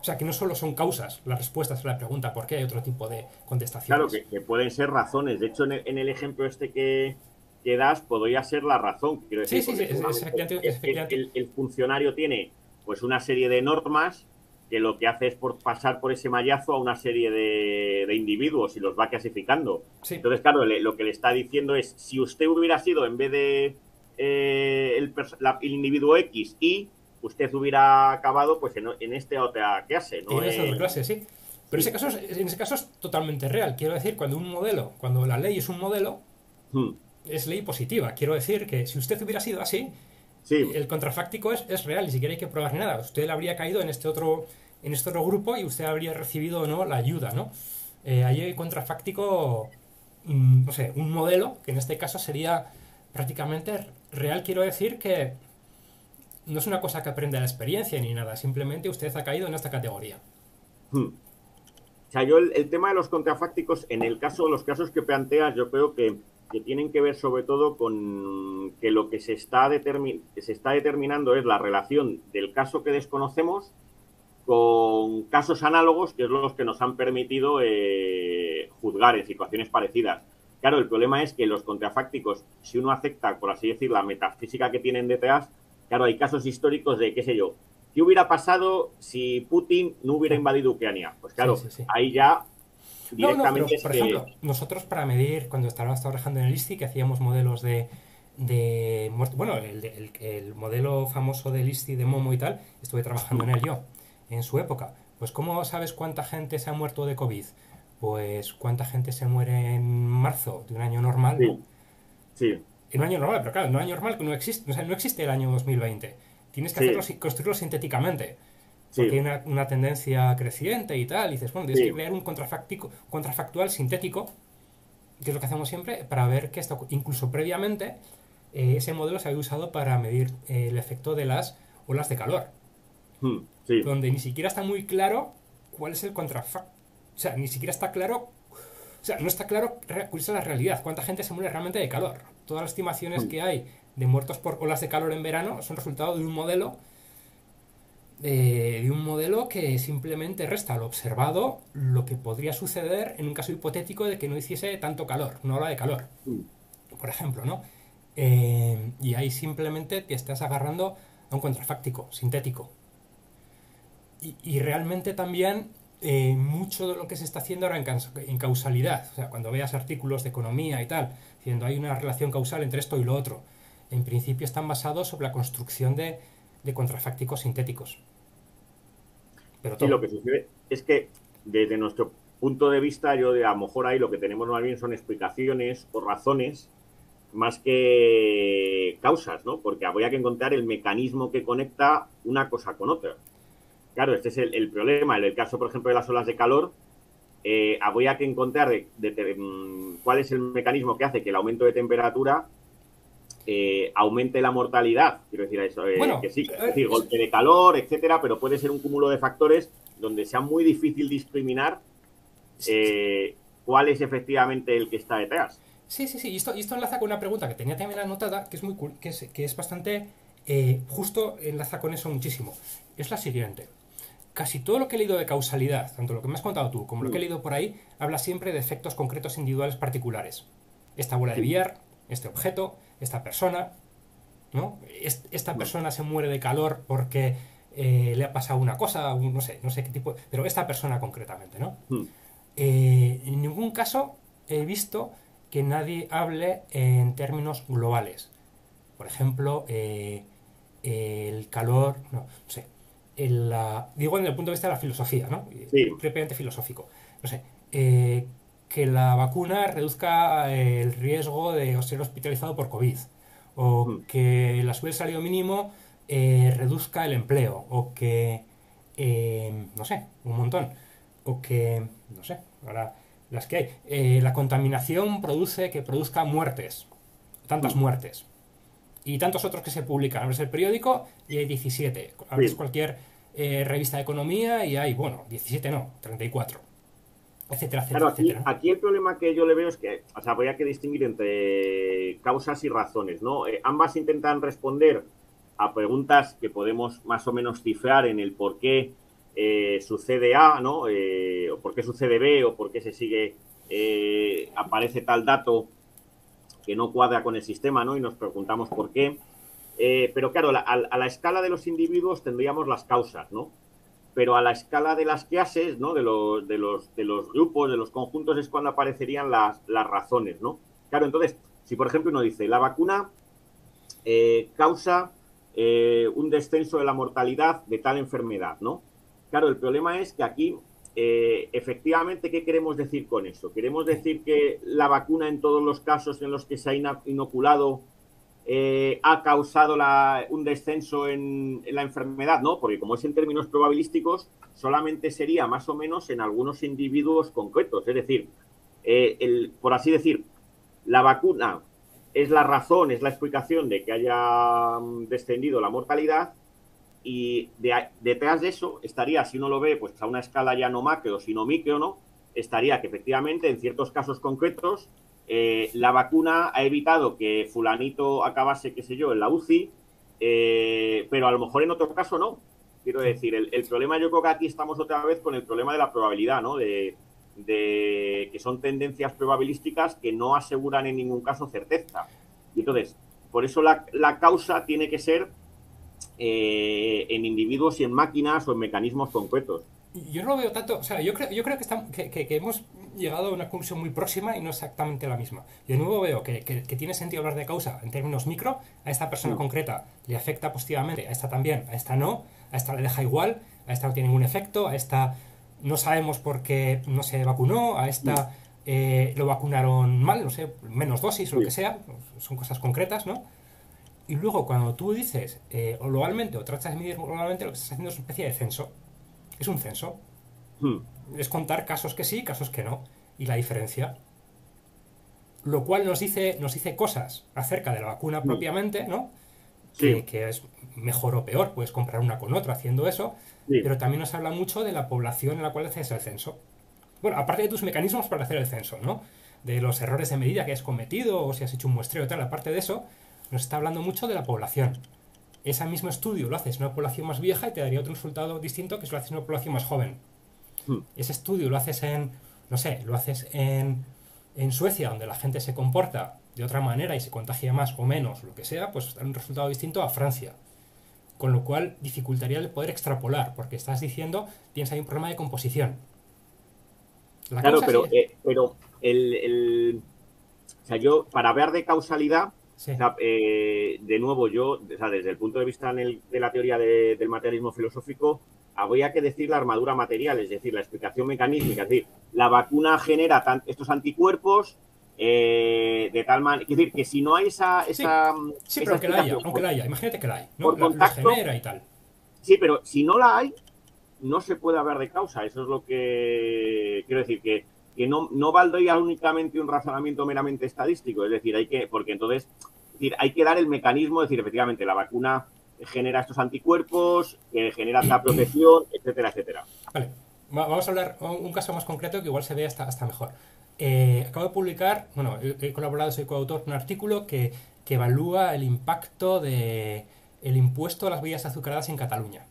O sea, que no solo son causas las respuestas a la pregunta por qué, hay otro tipo de Claro, contestaciones. que pueden ser razones. De hecho, en el ejemplo este que das, podría ser la razón, quiero Sí, decir, sí, sí, porque es seguramente efectivamente, es efectivamente. el funcionario tiene pues una serie de normas que lo que hace es pasar por ese mallazo a una serie de individuos y los va clasificando. Sí, Entonces, claro, lo que le está diciendo es, si usted hubiera sido, en vez de el individuo X y usted hubiera acabado pues en esta otra clase, ¿no? en esa otra clase, sí. Pero Sí. en ese caso es totalmente real. Quiero decir, cuando la ley es un modelo, Hmm. es ley positiva. Quiero decir que si usted hubiera sido así, Sí, el contrafáctico es real, ni siquiera hay que probar ni nada. Usted habría caído en este otro grupo y usted habría recibido o no la ayuda, ¿no? Ahí hay contrafáctico, no sé, un modelo, que en este caso sería prácticamente real. Quiero decir que no es una cosa que aprende a la experiencia ni nada, simplemente usted ha caído en esta categoría. hmm. O sea, yo el tema de los contrafácticos, los casos que planteas, yo creo que tienen que ver sobre todo con que lo que se está determinando es la relación del caso que desconocemos con casos análogos, que es los que nos han permitido juzgar en situaciones parecidas. Claro, el problema es que los contrafácticos, si uno acepta, por así decir, la metafísica que tienen detrás, claro, hay casos históricos de, qué sé yo, ¿qué hubiera pasado si Putin no hubiera invadido Ucrania? Pues Sí, claro, sí, sí. ahí ya No, pero directamente es por que... ejemplo, nosotros para medir, cuando estábamos trabajando en el ISTI, que hacíamos modelos de muerte, bueno, el modelo famoso del ISTI de Momo y tal, estuve trabajando en él yo, en su época. Pues ¿cómo sabes cuánta gente se ha muerto de COVID? Pues cuánta gente se muere en marzo de un año normal, ¿no? Sí, sí, En un año normal, pero claro, en un año normal que no existe, o sea, no existe el año 2020. Tienes que hacerlo, sí, construirlo sintéticamente porque hay sí, una tendencia creciente y tal, y dices, bueno, tienes que sí. crear un contrafactual sintético, que es lo que hacemos siempre, para ver que esto, incluso previamente, ese modelo se había usado para medir el efecto de las olas de calor, Sí, donde ni siquiera está muy claro cuál es el contrafactual. O sea, ni siquiera está claro, o sea, no está claro cuál es la realidad, cuánta gente se muere realmente de calor. Todas las estimaciones que hay de muertos por olas de calor en verano son resultado de un modelo que simplemente resta lo observado lo que podría suceder en un caso hipotético de que no hiciese tanto calor, una ola de calor, por ejemplo, ¿no? Y ahí simplemente te estás agarrando a un contrafáctico, sintético. Y realmente también mucho de lo que se está haciendo ahora en causalidad, o sea, cuando veas artículos de economía y tal, diciendo hay una relación causal entre esto y lo otro, en principio están basados sobre la construcción de contrafácticos sintéticos. Pero sí, todo. lo que sucede es que desde nuestro punto de vista, yo de a lo mejor ahí lo que tenemos más bien son explicaciones o razones más que causas, ¿no? Porque habría que encontrar el mecanismo que conecta una cosa con otra. Claro, este es el problema. En el caso, por ejemplo, de las olas de calor, habría que encontrar cuál es el mecanismo que hace que el aumento de temperatura aumente la mortalidad. Quiero decir eso, Bueno, que sí, a es ver, decir, golpe de calor, etcétera, pero puede ser un cúmulo de factores donde sea muy difícil discriminar cuál es efectivamente el que está detrás. sí, sí, sí. Y esto enlaza con una pregunta que tenía también anotada, que es que es bastante justo enlaza con eso muchísimo. Es la siguiente. Casi todo lo que he leído de causalidad, tanto lo que me has contado tú como lo que he Mm, leído por ahí, habla siempre de efectos concretos individuales particulares. Esta bola de sí, billar, este objeto, esta persona, ¿no? Esta mm, persona se muere de calor porque le ha pasado una cosa, no sé qué tipo, pero esta persona concretamente, ¿no? mm, En ningún caso he visto que nadie hable en términos globales. Por ejemplo, el calor, no sé, digo desde el punto de vista de la filosofía, ¿no? sí, Propiamente filosófico. No sé, que la vacuna reduzca el riesgo de ser hospitalizado por COVID, o mm, que la subida del salario mínimo reduzca el empleo, o que, no sé, un montón, o que, no sé, ahora las que hay, la contaminación produzca muertes, tantas mm, muertes y tantos otros que se publican. Abres el periódico y hay 17. Abres sí. cualquier revista de economía y hay, bueno, 17 no, 34. Etcétera, Claro, etcétera, etcétera. aquí el problema que yo le veo es que, o sea, habría que distinguir entre causas y razones, ¿no? Ambas intentan responder a preguntas que podemos más o menos cifrar en el por qué sucede A, ¿no? O por qué sucede B, o por qué se sigue, aparece tal dato que no cuadra con el sistema, ¿no? Y nos preguntamos por qué. Pero claro, a la escala de los individuos tendríamos las causas, ¿no? Pero a la escala de las clases, ¿no? De los grupos, de los conjuntos, es cuando aparecerían las razones, ¿no? Claro, entonces, si por ejemplo uno dice, la vacuna causa un descenso de la mortalidad de tal enfermedad, ¿no? Claro, el problema es que aquí, efectivamente, ¿qué queremos decir con eso? ¿Queremos decir que la vacuna en todos los casos en los que se ha inoculado ha causado un descenso en la enfermedad? No, porque como es en términos probabilísticos, solamente sería más o menos en algunos individuos concretos. Es decir, por así decir, la vacuna es la razón, es la explicación de que haya descendido la mortalidad, y detrás de eso estaría, si uno lo ve pues a una escala ya no macro, sino micro, ¿no? Estaría que efectivamente en ciertos casos concretos la vacuna ha evitado que fulanito acabase, qué sé yo, en la UCI, pero a lo mejor en otro caso no. Quiero decir, el problema, yo creo que aquí estamos otra vez con el problema de la probabilidad, ¿no? que son tendencias probabilísticas que no aseguran en ningún caso certeza. Y entonces, por eso la causa tiene que ser en individuos y en máquinas o en mecanismos concretos. Yo no lo veo tanto, o sea, yo creo que hemos llegado a una conclusión muy próxima y no exactamente la misma. Y de nuevo veo que tiene sentido hablar de causa en términos micro. A esta persona concreta le afecta positivamente, a esta también, a esta no, a esta le deja igual, a esta no tiene ningún efecto, a esta no sabemos por qué no se vacunó, a esta lo vacunaron mal, no sé, menos dosis o lo que sea, son cosas concretas, ¿no? Y luego cuando tú dices o globalmente o tratas de medir globalmente, lo que estás haciendo es una especie de censo. Es un censo. Es contar casos que sí, casos que no. Y la diferencia. Lo cual nos dice cosas acerca de la vacuna propiamente, ¿no? Sí. Que es mejor o peor. Puedes comprar una con otra haciendo eso. Sí. Pero también nos habla mucho de la población en la cual haces el censo. Bueno, aparte de tus mecanismos para hacer el censo, ¿no? De los errores de medida que has cometido o si has hecho un muestreo y tal. Aparte de eso, nos está hablando mucho de la población. Ese mismo estudio lo haces en una población más vieja y te daría otro resultado distinto que si lo haces en una población más joven. Ese estudio lo haces no sé, lo haces en Suecia, donde la gente se comporta de otra manera y se contagia más o menos, lo que sea, pues da un resultado distinto a Francia. Con lo cual dificultaría el poder extrapolar, porque estás diciendo, tienes ahí un problema de composición. Claro, pero, o sea, yo, para hablar de causalidad, sí. O sea, de nuevo, yo, o sea, desde el punto de vista de la teoría del materialismo filosófico, habría que decir la armadura material, es decir, la explicación mecánica, es decir, la vacuna genera estos anticuerpos de tal manera, es decir, que si no hay esa pero aunque la haya, imagínate que la hay, ¿no? Por contacto, la genera y tal. Sí, pero si no la hay, no se puede hablar de causa, eso es lo que quiero decir, que no valdría únicamente un razonamiento meramente estadístico, es decir, porque entonces, hay que dar el mecanismo, es decir, efectivamente, la vacuna genera estos anticuerpos, genera esta protección, etcétera, etcétera. Vale, vamos a hablar un caso más concreto que igual se ve hasta mejor. Acabo de publicar, bueno, he colaborado, soy coautor de un artículo que evalúa el impacto del impuesto a las bebidas azucaradas en Cataluña.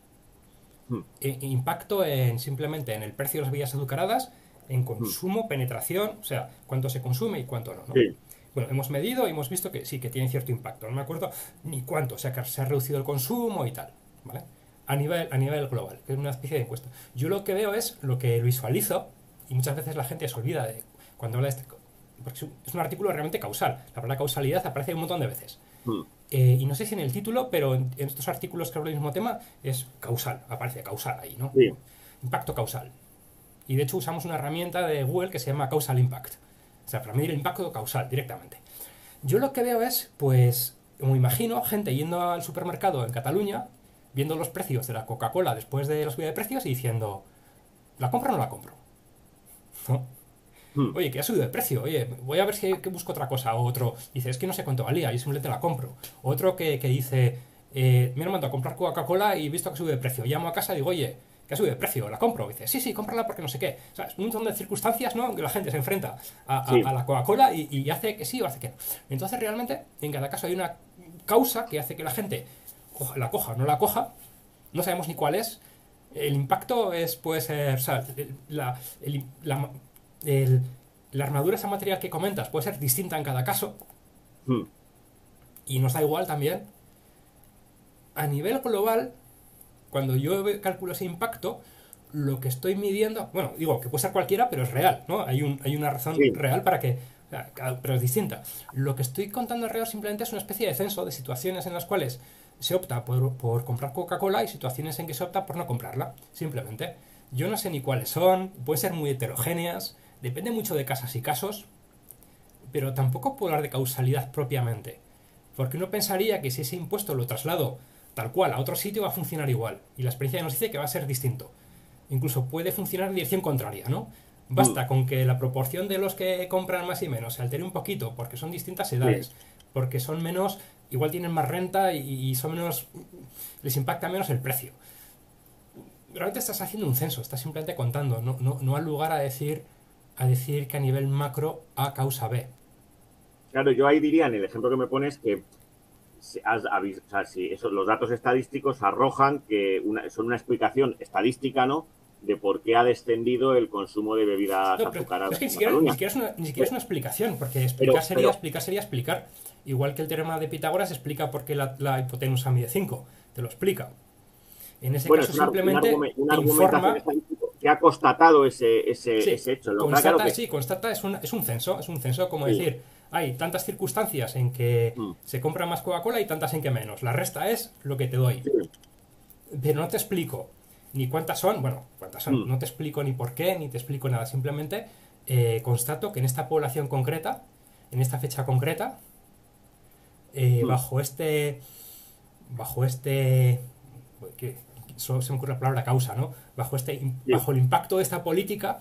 Impacto simplemente en el precio de las bebidas azucaradas, en consumo, penetración, o sea, cuánto se consume y cuánto no. Sí. Bueno, hemos medido y hemos visto que sí, que tiene cierto impacto. No me acuerdo ni cuánto, o sea, que se ha reducido el consumo y tal, ¿vale? A nivel global, que es una especie de encuesta. Yo lo que veo es lo que lo visualizo, y muchas veces la gente se olvida de cuando habla de este, porque es un artículo realmente causal. La palabra causalidad aparece un montón de veces. Y no sé si en el título, pero en estos artículos que hablan del mismo tema, es causal, aparece causal ahí, ¿no? Sí. Impacto causal. Y de hecho usamos una herramienta de Google que se llama Causal Impact. O sea, para medir el impacto causal directamente. Yo lo que veo es, pues, como imagino, gente yendo al supermercado en Cataluña, viendo los precios de la Coca-Cola después de la subida de precios y diciendo, ¿la compro o no la compro? ¿No? Oye, que ha subido de precio, oye, voy a ver si busco otra cosa. O otro dice, es que no sé cuánto valía, yo simplemente la compro. Otro que dice, me han mandado a comprar Coca-Cola y he visto que sube de precio. Llamo a casa y digo, oye, que ha subido de precio, la compro. Y dice, sí, cómprala porque no sé qué. O sea, es un montón de circunstancias, ¿no? Que la gente se enfrenta a la Coca-Cola y hace que sí o hace que no. Entonces, realmente, en cada caso hay una causa que hace que la gente la coja o no la coja. No sabemos ni cuál es. El impacto puede ser, o sea, la armadura, esa material que comentas, puede ser distinta en cada caso. Y nos da igual también. A nivel global, cuando yo calculo ese impacto, lo que estoy midiendo, bueno, digo que puede ser cualquiera, pero es real, ¿no? Hay una razón real para que, pero es distinta. Lo que estoy contando alrededor simplemente es una especie de censo de situaciones en las cuales se opta por comprar Coca-Cola y situaciones en que se opta por no comprarla, simplemente. Yo no sé ni cuáles son, pueden ser muy heterogéneas, depende mucho de casos y casos, pero tampoco puedo hablar de causalidad propiamente, porque uno pensaría que si ese impuesto lo traslado tal cual a otro sitio va a funcionar igual, y la experiencia nos dice que va a ser distinto. Incluso puede funcionar en dirección contraria, ¿no? Basta con que la proporción de los que compran más y menos se altere un poquito, porque son distintas edades, porque son menos, igual tienen más renta y son menos, les impacta menos el precio. Realmente estás haciendo un censo, estás simplemente contando, no al lugar a decir que a nivel macro A causa B. Claro, yo ahí diría, en el ejemplo que me pones, que los datos estadísticos arrojan que son una explicación estadística, ¿no? de por qué ha descendido el consumo de bebidas No, pero azucaradas es que en Cataluña. ni siquiera es una explicación, porque explicar sería explicar. Igual que el teorema de Pitágoras explica por qué la hipotenusa mide 5. Te lo explica. En ese Bueno, caso es simplemente una te argumentación informa. estadística que ha constatado ese Sí, hecho. constata, sí, constata, es un censo, como Sí. decir, hay tantas circunstancias en que Mm, se compra más Coca-Cola y tantas en que menos. La resta es lo que te doy. sí. Pero no te explico ni cuántas son, bueno, cuántas son, Mm, no te explico ni por qué, ni te explico nada, simplemente constato que en esta población concreta, en esta fecha concreta, mm, bajo este, que solo se me ocurre la palabra causa, ¿no? sí, Bajo el impacto de esta política,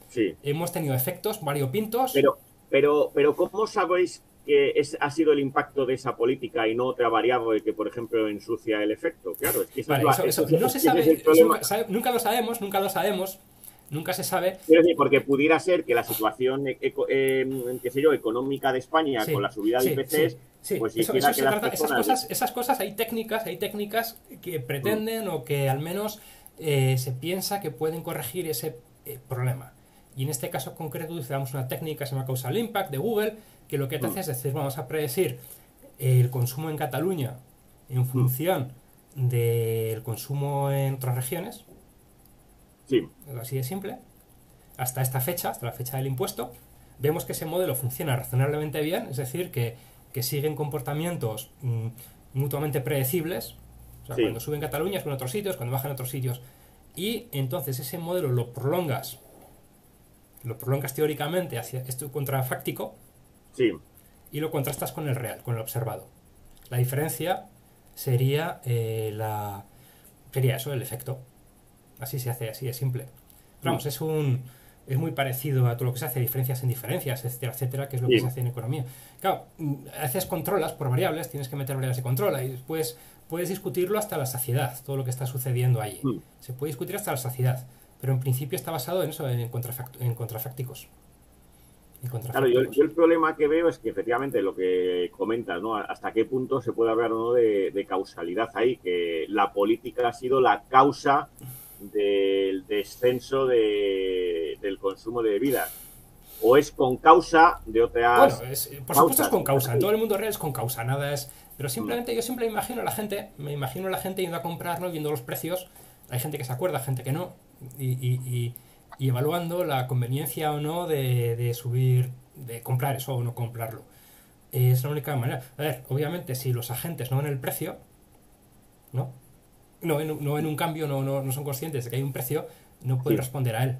sí. hemos tenido efectos variopintos. Pero ¿cómo sabéis que ha sido el impacto de esa política y no otra variable que, por ejemplo, ensucia el efecto? Claro, es que Vale, eso no se ese es el sabe, problema. nunca lo sabemos, nunca se sabe. Quiero decir, porque pudiera ser que la situación, qué sé yo, económica de España con Sí, la subida de sí, sí, IPCs, sí. pues Eso hiciera que se las trata, personas... esas cosas hay técnicas que Mm, pretenden o que al menos se piensa que pueden corregir ese problema. Y en este caso concreto utilizamos una técnica que se llama Causal Impact de Google, que lo que te mm, hace es decir, vamos a predecir el consumo en Cataluña en mm, función del consumo en otras regiones, sí, así de simple, hasta esta fecha, hasta la fecha del impuesto, vemos que ese modelo funciona razonablemente bien, es decir, que siguen comportamientos mutuamente predecibles. O sea, cuando sí, sube en Cataluña sube en otros sitios, cuando baja en otros sitios. Y entonces ese modelo lo prolongas teóricamente hacia esto contrafáctico sí. y lo contrastas con el real, con el observado. La diferencia sería sería eso, el efecto. Así se hace, así de simple. Pero Mm, vamos, es muy parecido a todo lo que se hace, diferencias en diferencias, etcétera, etcétera, que es lo que se sí. hace en economía. Claro, a veces controlas por variables, tienes que meter variables de control y después puedes discutirlo hasta la saciedad, todo lo que está sucediendo allí. Mm. Se puede discutir hasta la saciedad, pero en principio está basado en eso, en contrafácticos. En Claro, contrafácticos. yo el problema que veo es que efectivamente lo que comentas, ¿no? Hasta qué punto se puede hablar o no de causalidad ahí, que la política ha sido la causa del descenso del consumo de bebidas. O es con causa de Bueno, otras por supuesto es causas. con causa, en todo el mundo real es con causa, nada es... Pero Mm, simplemente yo siempre me imagino a la gente yendo a comprar, ¿no? Viendo los precios, hay gente que se acuerda, gente que no, y evaluando la conveniencia o no de subir, de comprar eso o no comprarlo. Es la única manera. A ver, obviamente si los agentes no ven el precio, ¿no? No ven un cambio, no son conscientes de que hay un precio, no pueden sí. responder a él.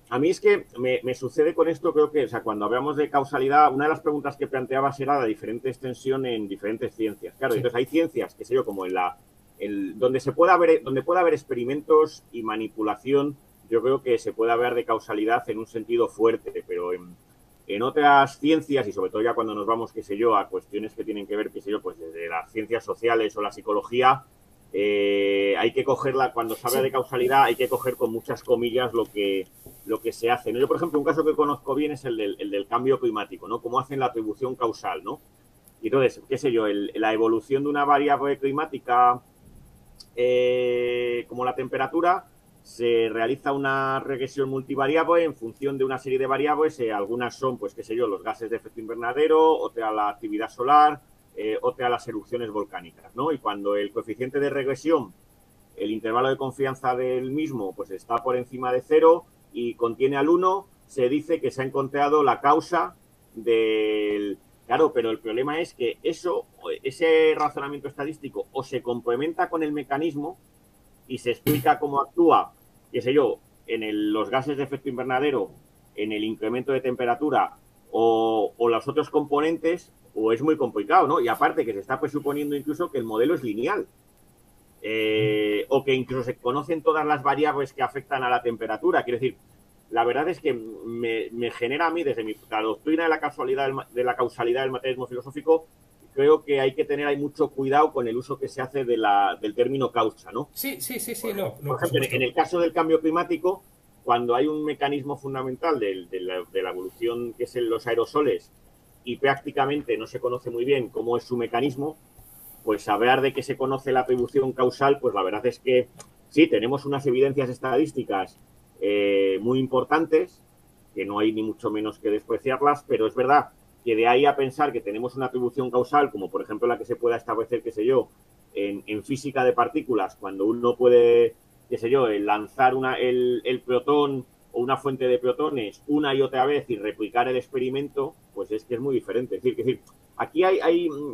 A mí es que me sucede con esto, creo que, o sea, cuando hablamos de causalidad, una de las preguntas que planteabas era la diferente extensión en diferentes ciencias. Claro, Sí. entonces hay ciencias, qué sé yo, como donde donde pueda haber experimentos y manipulación, yo creo que se puede hablar de causalidad en un sentido fuerte, pero en otras ciencias, y sobre todo ya cuando nos vamos, qué sé yo, a cuestiones que tienen que ver, qué sé yo, pues desde las ciencias sociales o la psicología, hay que cogerla, cuando se habla Sí. de causalidad, hay que coger con muchas comillas lo que se hace, ¿no? Yo, por ejemplo, un caso que conozco bien es el del cambio climático, ¿no? Cómo hacen la atribución causal, ¿no? Y entonces, qué sé yo, la evolución de una variable climática como la temperatura, se realiza una regresión multivariable en función de una serie de variables, algunas son, pues qué sé yo, los gases de efecto invernadero, otra la actividad solar, otra las erupciones volcánicas, ¿no? Y cuando el coeficiente de regresión, el intervalo de confianza del mismo, pues está por encima de 0 y contiene al 1, se dice que se ha encontrado la causa del... Claro, pero el problema es que ese razonamiento estadístico o se complementa con el mecanismo y se explica cómo actúa, qué sé yo, los gases de efecto invernadero, en el incremento de temperatura o los otros componentes, o es muy complicado, ¿no? Y aparte que se está presuponiendo incluso que el modelo es lineal. O que incluso se conocen todas las variables que afectan a la temperatura. Quiero decir, la verdad es que me genera a mí, desde la doctrina de la causalidad del materialismo filosófico, creo que hay mucho cuidado con el uso que se hace del término causa, ¿no? Sí, no, Por por ejemplo, supuesto. en el caso del cambio climático, cuando hay un mecanismo fundamental de la evolución que es los aerosoles y prácticamente no se conoce muy bien cómo es su mecanismo, pues hablar de que se conoce la atribución causal, pues la verdad es que sí, tenemos unas evidencias estadísticas muy importantes, que no hay ni mucho menos que despreciarlas, pero es verdad que de ahí a pensar que tenemos una atribución causal, como por ejemplo la que se pueda establecer, qué sé yo, en física de partículas, cuando uno puede, qué sé yo, lanzar el protón o una fuente de protones una y otra vez y replicar el experimento, pues es que es muy diferente. Es decir, aquí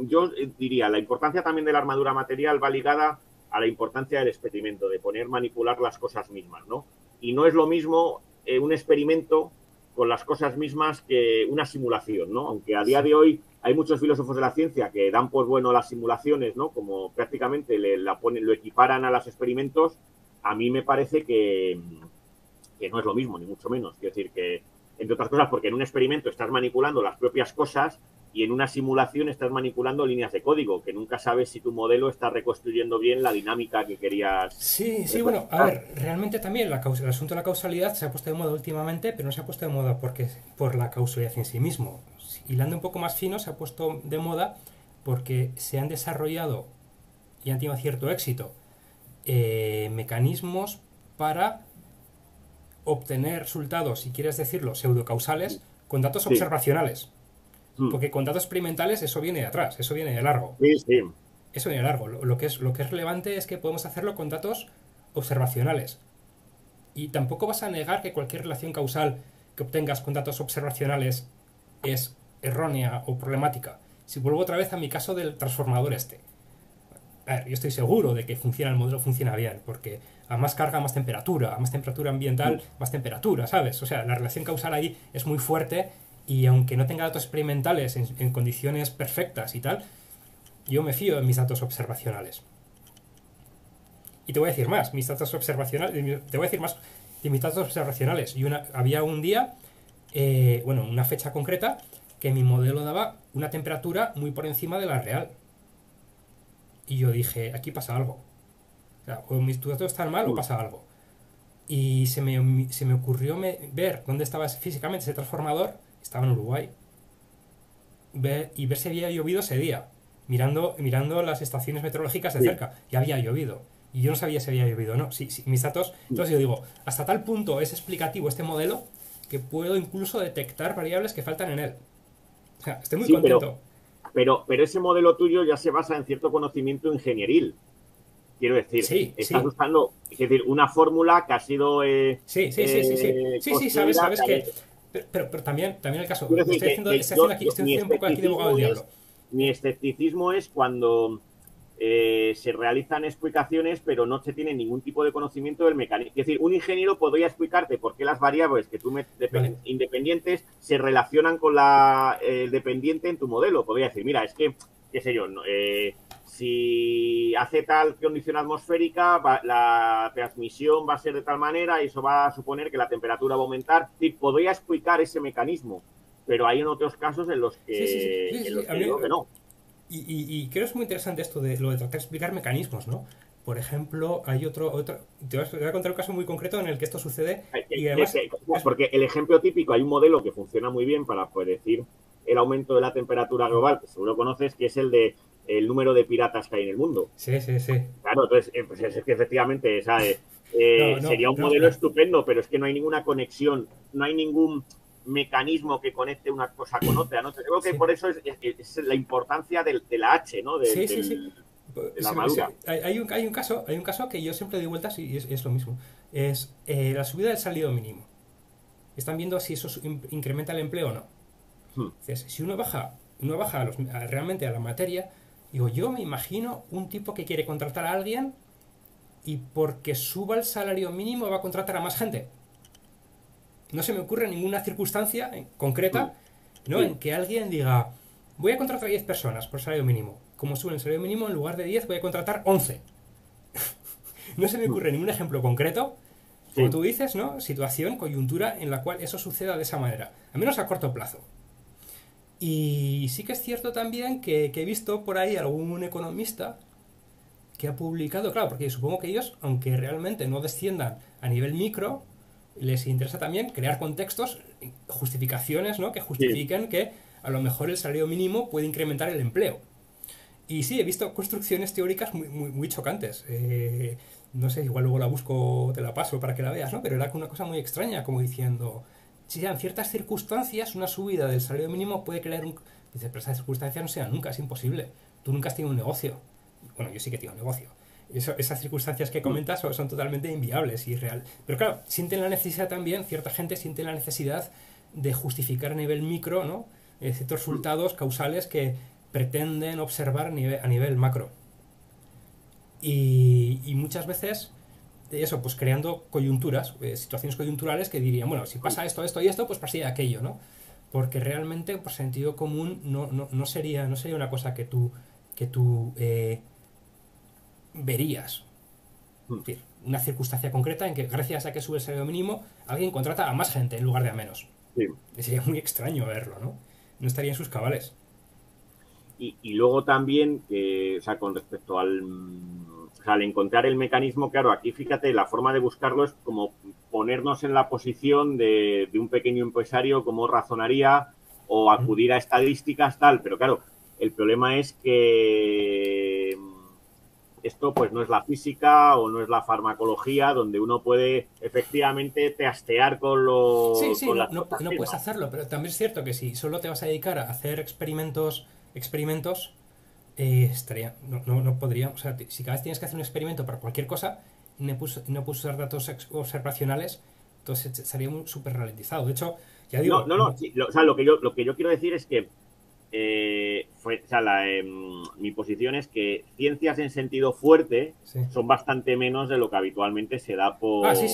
yo diría, la importancia también de la armadura material va ligada a la importancia del experimento, de poner, manipular las cosas mismas, ¿no? Y no es lo mismo un experimento con las cosas mismas que una simulación, ¿no? Aunque a día de hoy hay muchos filósofos de la ciencia que dan por bueno las simulaciones, ¿no? Como prácticamente lo equiparan a los experimentos, a mí me parece que no es lo mismo, ni mucho menos. Quiero decir que, entre otras cosas, porque en un experimento estás manipulando las propias cosas y en una simulación estás manipulando líneas de código, que nunca sabes si tu modelo está reconstruyendo bien la dinámica que querías. Sí, bueno, a ver, realmente también el asunto de la causalidad se ha puesto de moda últimamente, pero no se ha puesto de moda por la causalidad en sí mismo. Hilando un poco más fino, se ha puesto de moda porque se han desarrollado y han tenido cierto éxito mecanismos para obtener resultados, si quieres decirlo, pseudocausales con datos observacionales. Porque con datos experimentales eso viene de atrás, eso viene de largo. Sí. Eso viene de largo. Lo que es relevante es que podemos hacerlo con datos observacionales. Y tampoco vas a negar que cualquier relación causal que obtengas con datos observacionales es errónea o problemática. Si vuelvo otra vez a mi caso del transformador este. A ver, yo estoy seguro de que el modelo funciona bien, porque a más carga, más temperatura, ambiental, más temperatura, ¿sabes? O sea, la relación causal ahí es muy fuerte y aunque no tenga datos experimentales en condiciones perfectas y tal, yo me fío de mis datos observacionales. Y te voy a decir más, mis datos observacionales, Y había un día, una fecha concreta, que mi modelo daba una temperatura muy por encima de la real. Y yo dije, aquí pasa algo. O sea, o mis datos están mal o pasa algo. Y se me ocurrió ver dónde estaba físicamente ese transformador. Estaba en Uruguay. Y ver si había llovido ese día. Mirando las estaciones meteorológicas de cerca. Ya había llovido. Y yo no sabía si había llovido o no. Sí, mis datos. Entonces yo digo, hasta tal punto es explicativo este modelo que puedo incluso detectar variables que faltan en él. O sea, estoy muy contento. Pero ese modelo tuyo ya se basa en cierto conocimiento ingenieril. Quiero decir, estás buscando, es decir, una fórmula que ha sido. Sí, sabes que. Pero también el caso. Estoy haciendo un poco aquí de abogado del diablo. Mi escepticismo es cuando se realizan explicaciones, pero no se tiene ningún tipo de conocimiento del mecanismo. Es decir, un ingeniero podría explicarte por qué las variables que tú independientes se relacionan con el dependiente en tu modelo. Podría decir, mira, es que, qué sé yo, si hace tal condición atmosférica, la transmisión va a ser de tal manera y eso va a suponer que la temperatura va a aumentar. Sí, podría explicar ese mecanismo, pero hay en otros casos en los que, digo que no. Y creo que es muy interesante esto de lo de tratar de explicar mecanismos, ¿no? Por ejemplo, hay otro te voy a contar un caso muy concreto en el que esto sucede. Y además, porque el ejemplo típico, hay un modelo que funciona muy bien para predecir el aumento de la temperatura global, que seguro conoces, que es el número de piratas que hay en el mundo. Sí. Claro, entonces, pues es que efectivamente, sería un modelo estupendo, pero es que no hay ninguna conexión, no hay ningún mecanismo que conecte una cosa con otra, ¿no? Creo que por eso es la importancia de la H, ¿no? De la armadura. Hay un caso que yo siempre doy vueltas y es lo mismo. Es la subida del salario mínimo. Están viendo si eso incrementa el empleo o no. Entonces, si uno baja realmente a la materia, digo, yo me imagino un tipo que quiere contratar a alguien y porque suba el salario mínimo va a contratar a más gente. No se me ocurre ninguna circunstancia concreta, ¿no? En que alguien diga, voy a contratar a 10 personas por salario mínimo. Como sube el salario mínimo, en lugar de 10 voy a contratar 11. No se me ocurre ningún ejemplo concreto, como tú dices, ¿no? Situación, coyuntura en la cual eso suceda de esa manera. Al menos a corto plazo. Y sí que es cierto también que he visto por ahí algún economista que ha publicado, claro, porque supongo que ellos, aunque realmente no desciendan a nivel micro, les interesa también crear contextos, justificaciones, ¿no? Que justifiquen que a lo mejor el salario mínimo puede incrementar el empleo. Y sí, he visto construcciones teóricas muy chocantes. no sé, igual luego la busco o te la paso para que la veas, ¿no? Pero era una cosa muy extraña, como diciendo, si en ciertas circunstancias una subida del salario mínimo puede crear un... Dice, pero esas circunstancias no se dan nunca, es imposible. Tú nunca has tenido un negocio. Bueno, yo sí que tengo un negocio. Esas circunstancias que comentas son totalmente inviables y irreal. Pero claro, sienten la necesidad también, cierta gente siente la necesidad de justificar a nivel micro, ¿no? Ciertos resultados causales que pretenden observar a nivel macro. Y muchas veces, eso, pues creando coyunturas, situaciones coyunturales que dirían, bueno, si pasa esto, esto y esto, pues pasaría aquello, ¿no? Porque realmente, por sentido común, no sería una cosa que tú verías. Es decir, una circunstancia concreta en que gracias a que sube el salario mínimo, alguien contrata a más gente en lugar de a menos. Sí. Sería muy extraño verlo, ¿no? No estaría en sus cabales. Y luego también, o sea, con respecto al encontrar el mecanismo, claro, aquí fíjate, la forma de buscarlo es como ponernos en la posición de un pequeño empresario, cómo razonaría, o acudir a estadísticas, tal, pero claro, el problema es que esto pues no es la física o no es la farmacología donde uno puede efectivamente trastear Sí, con no, las cosas, no puedes hacerlo, pero también es cierto que si solo te vas a dedicar a hacer experimentos, no podría, o sea, si cada vez tienes que hacer un experimento para cualquier cosa y no puedes usar datos observacionales, entonces estaría súper ralentizado. De hecho, ya digo... No, sí, o sea, lo que yo quiero decir es que o sea, mi posición es que ciencias en sentido fuerte Sí. son bastante menos de lo que habitualmente se da por, Sí,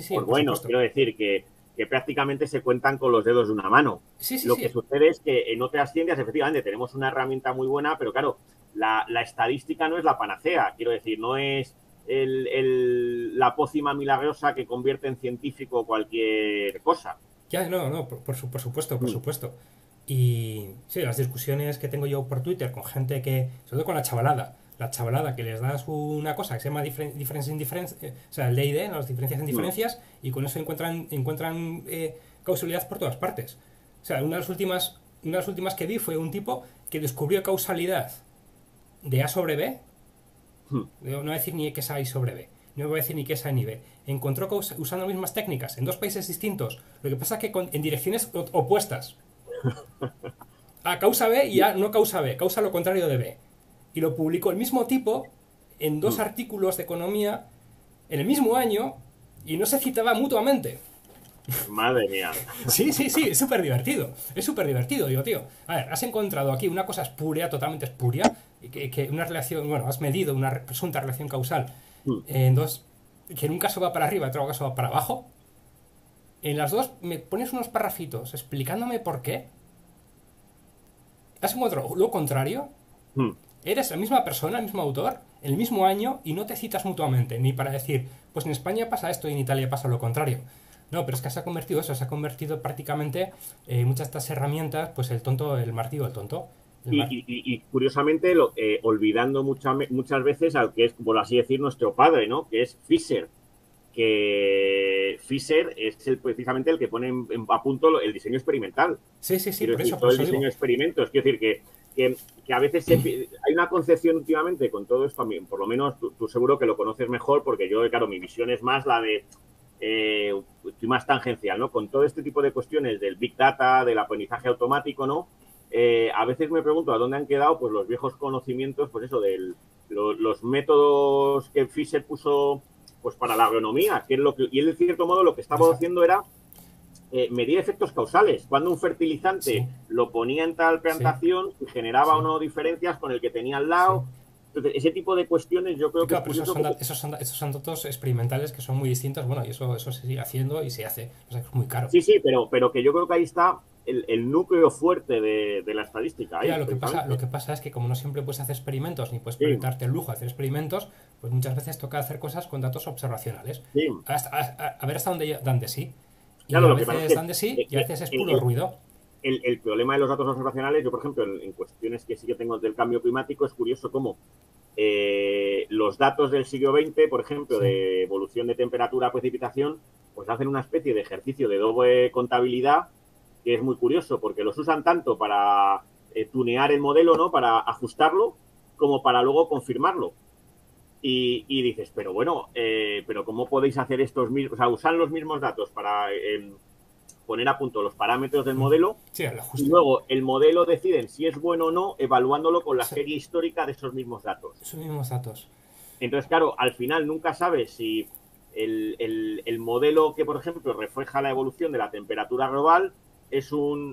por por buenos. supuesto. Quiero decir que prácticamente se cuentan con los dedos de una mano. Lo que Sí. sucede es que en otras ciencias, efectivamente, tenemos una herramienta muy buena, pero claro, la estadística no es la panacea. Quiero decir, no es la pócima milagrosa que convierte en científico cualquier cosa. Ya, no, por supuesto, por supuesto. Y sí, las discusiones que tengo yo por Twitter con gente que, sobre todo con la chavalada que les das una cosa que se llama difference in difference, o sea, el D&D, ¿no? Las diferencias en diferencias, y con eso encuentran causalidad por todas partes. O sea, una de las últimas que vi fue un tipo que descubrió causalidad de A sobre B, no voy a decir ni que es A y sobre B, no voy a decir ni que es A ni B. Encontró usando las mismas técnicas en dos países distintos, lo que pasa es que en direcciones opuestas. A causa B y A no causa B, causa lo contrario de B. Y lo publicó el mismo tipo en dos artículos de economía en el mismo año y no se citaba mutuamente. Madre mía. Sí, es súper divertido. Es súper divertido, digo, tío. A ver, has encontrado aquí una cosa espuria, totalmente espuria, que una relación, bueno, has medido una presunta relación causal en dos, que en un caso va para arriba y en otro caso va para abajo. En las dos me pones unos parrafitos explicándome por qué. ¿Has encontrado lo contrario? Eres la misma persona, el mismo autor, el mismo año y no te citas mutuamente, ni para decir, pues en España pasa esto y en Italia pasa lo contrario. No, pero es que se ha convertido prácticamente muchas de estas herramientas, pues el tonto, el martillo, el tonto. Y curiosamente, olvidando muchas veces al que es, por así decir, nuestro padre, ¿no? Que es Fisher. Que Fisher es precisamente el que pone a punto el diseño experimental. Sí, Quiero por decir, eso, todo el diseño de experimentos. Quiero decir que a veces hay una concepción últimamente con todo esto, por lo menos tú seguro que lo conoces mejor, porque yo, claro, mi visión es más la de estoy más tangencial, ¿no? Con todo este tipo de cuestiones del Big Data, del aprendizaje automático, ¿no? A veces me pregunto a dónde han quedado pues los viejos conocimientos, pues eso, los métodos que Fisher puso pues para la agronomía, que es y él, de cierto modo, lo que estaba haciendo era medir efectos causales. Cuando un fertilizante lo ponía en tal plantación y generaba o no diferencias con el que tenía al lado. Entonces, ese tipo de cuestiones yo creo que... Esos son datos experimentales que son muy distintos, bueno, y eso se sigue haciendo y se hace. O sea, es muy caro. Sí, pero que yo creo que ahí está el núcleo fuerte de la estadística. Ya, lo que pasa es que como no siempre puedes hacer experimentos ni puedes permitirte el lujo de hacer experimentos, pues muchas veces toca hacer cosas con datos observaciones. Sí. A ver hasta dónde dan de sí. Y claro, a veces dan de sí y a veces es puro ruido. El problema de los datos observacionales, yo por ejemplo, en cuestiones que sí que tengo del cambio climático, es curioso cómo los datos del siglo XX, por ejemplo, de evolución de temperatura, precipitación, pues hacen una especie de ejercicio de doble contabilidad que es muy curioso, porque los usan tanto para tunear el modelo, ¿no? Para ajustarlo, como para luego confirmarlo. Y dices, pero bueno, pero ¿cómo podéis hacer estos mismos, o sea, usar los mismos datos para poner a punto los parámetros del modelo? Sí, el Y ajuste. luego el modelo deciden si es bueno o no, evaluándolo con la Sí, serie histórica de esos mismos datos. esos mismos datos. Entonces, claro, al final nunca sabes si el modelo que, por ejemplo, refleja la evolución de la temperatura global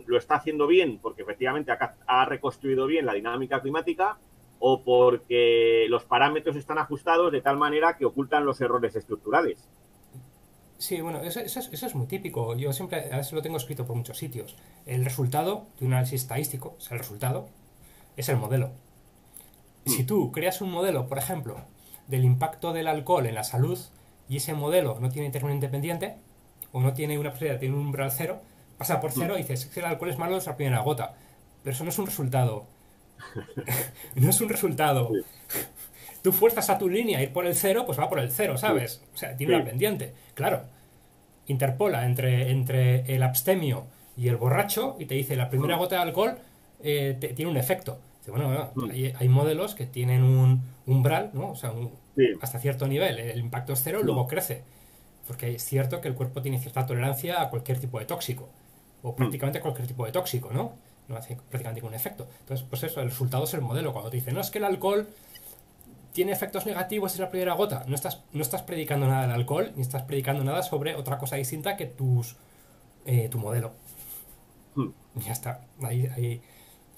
lo está haciendo bien porque efectivamente ha reconstruido bien la dinámica climática, o porque los parámetros están ajustados de tal manera que ocultan los errores estructurales. Sí, bueno, eso es muy típico. Yo siempre, a veces lo tengo escrito por muchos sitios. El resultado de un análisis estadístico, o sea, el resultado, es el modelo. Si Hmm, tú creas un modelo, por ejemplo, del impacto del alcohol en la salud, y ese modelo no tiene término independiente, o no tiene una posibilidad, tiene un umbral cero, pasa por hmm, cero y dices que el alcohol es malo es la primera gota. Pero eso no es un resultado. No es un resultado. sí, Tú fuerzas a tu línea a ir por el cero, pues va por el cero, sí, ¿sabes? O sea, tiene una sí, pendiente. Claro, interpola entre el abstemio y el borracho y te dice la primera hmm, gota de alcohol tiene un efecto. Dice, bueno, hmm, hay modelos que tienen un umbral, ¿no? O sea, sí, hasta cierto nivel. El impacto es cero y hmm, luego crece. Porque es cierto que el cuerpo tiene cierta tolerancia a cualquier tipo de tóxico. O hmm, prácticamente a cualquier tipo de tóxico, ¿no? No hace prácticamente ningún efecto. Entonces, pues eso, el resultado es el modelo. Cuando te dicen, no, es que el alcohol tiene efectos negativos, es la primera gota. No estás predicando nada del alcohol, ni estás predicando nada sobre otra cosa distinta que tu modelo. hmm. Y ya está.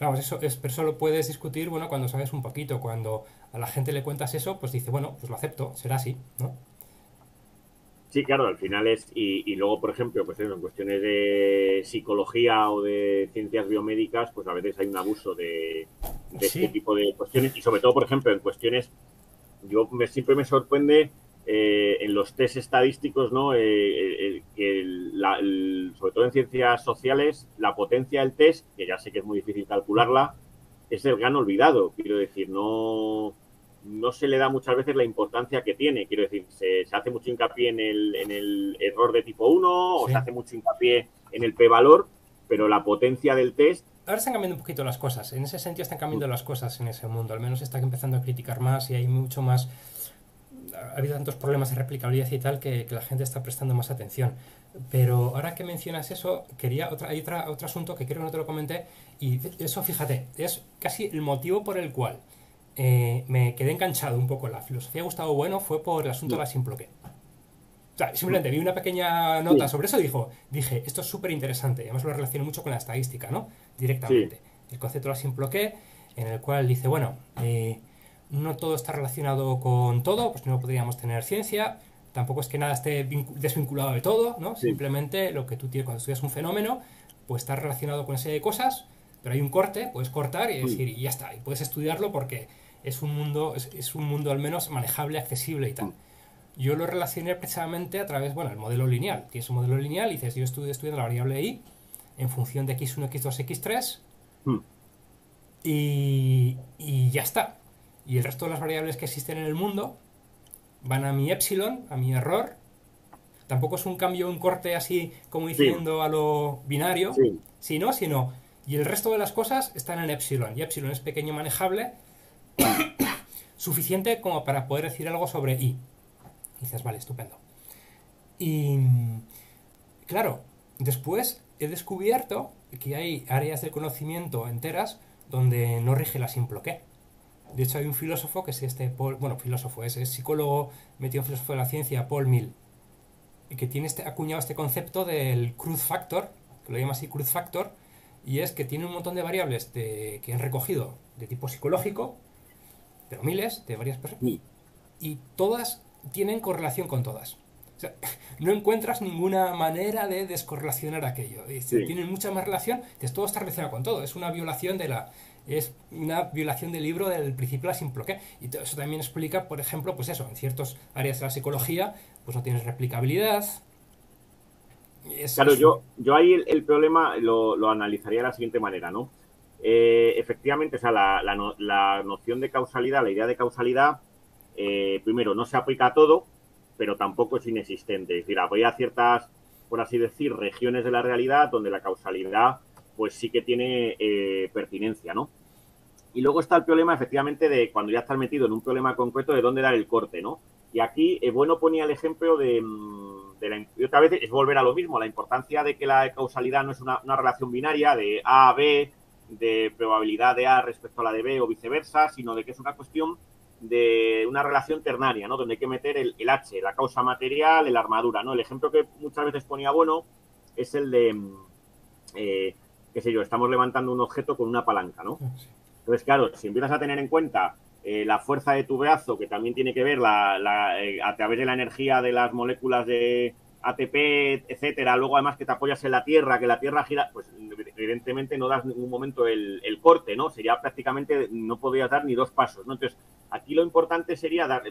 Vamos, pero eso lo puedes discutir, bueno, cuando sabes un poquito. Cuando a la gente le cuentas eso, pues dice, bueno, pues lo acepto, será así, ¿no? Sí, claro, al final y luego, por ejemplo, pues eso, en cuestiones de psicología o de ciencias biomédicas, pues a veces hay un abuso de este Sí, tipo de cuestiones, y sobre todo, por ejemplo, en cuestiones, siempre me sorprende en los test estadísticos, ¿no? Sobre todo en ciencias sociales, la potencia del test, que ya sé que es muy difícil calcularla, es el gran olvidado. Quiero decir, no se le da muchas veces la importancia que tiene. Quiero decir, se hace mucho hincapié en el error de tipo 1 o se sí. hace mucho hincapié en el p-valor, pero la potencia del test. Ahora están cambiando un poquito las cosas. En ese sentido están Mm, cambiando las cosas en ese mundo. Al menos están empezando a criticar más y hay mucho más. Ha habido tantos problemas de replicabilidad y tal que la gente está prestando más atención. Pero ahora que mencionas eso, hay otro asunto que creo que no te lo comenté, y eso, fíjate, es casi el motivo por el cual me quedé enganchado un poco en la filosofía de Gustavo Bueno fue por el asunto de mm, la Simploqué. O sea, mm. simplemente vi una pequeña nota Sí, sobre eso y dije, esto es súper interesante. Además lo relaciono mucho con la estadística, ¿no? sí, Directamente. El concepto de la Simploqué, en el cual dice, bueno, no todo está relacionado con todo, pues no podríamos tener ciencia, tampoco es que nada esté desvinculado de todo, ¿no? sí, Simplemente lo que tú tienes cuando estudias un fenómeno, pues está relacionado con una serie de cosas, pero hay un corte, puedes cortar y mm, decir, y ya está, y puedes estudiarlo porque es un mundo al menos manejable, accesible y tal. mm, Yo lo relacioné precisamente a través, bueno, el modelo lineal. Tienes un modelo lineal y dices, yo estoy estudiando la variable i en función de x1, x2, x3 mm. y ya está. Y el resto de las variables que existen en el mundo van a mi epsilon, a mi error. Tampoco es un cambio, un corte así como Sí, diciendo a lo binario, sí, sino. Y el resto de las cosas están en epsilon. Y epsilon es pequeño manejable, suficiente como para poder decir algo sobre i. Y dices, vale, estupendo. Y claro, después he descubierto que hay áreas del conocimiento enteras donde no rige la simploqué. De hecho, hay un filósofo que es filósofo, es psicólogo metido en filosofía de la ciencia, Paul Mill, y que tiene acuñado este concepto del cruz factor, que lo llama así cruz factor, y es que tiene un montón de variables que han recogido de tipo psicológico, pero miles de varias personas, mm, y todas tienen correlación con todas. O sea, no encuentras ninguna manera de descorrelacionar aquello. sí. Tienen mucha más relación, todo está relacionado con todo. Es una violación del libro del principio de la simploqué. Y todo eso también explica, por ejemplo, pues eso, en ciertas áreas de la psicología, pues no tienes replicabilidad. Es, Claro, es un- yo ahí el problema lo analizaría de la siguiente manera, ¿no? Efectivamente, o sea, la noción de causalidad, la idea de causalidad, primero, no se aplica a todo, pero tampoco es inexistente. Es decir, habría ciertas, por así decir, regiones de la realidad donde la causalidad, pues sí que tiene pertinencia, ¿no? Y luego está el problema, efectivamente, de cuando ya estás metido en un problema concreto, de dónde dar el corte, ¿no? Y aquí, bueno, ponía el ejemplo y otra vez es volver a lo mismo, la importancia de que la causalidad no es una relación binaria de A a B, de probabilidad de A respecto a la de B o viceversa, sino de que es una cuestión de una relación ternaria, ¿no? Donde hay que meter el H, la causa material, la armadura, ¿no? El ejemplo que muchas veces ponía bueno es el de, qué sé yo, estamos levantando un objeto con una palanca, ¿no? Entonces, claro, si empiezas a tener en cuenta la fuerza de tu brazo, que también tiene que ver a través de la energía de las moléculas de ATP, etcétera, luego además que te apoyas en la Tierra, que la Tierra gira, pues evidentemente no das en ningún momento el corte, ¿no? Sería prácticamente, no podrías dar ni 2 pasos, ¿no? Entonces, aquí lo importante sería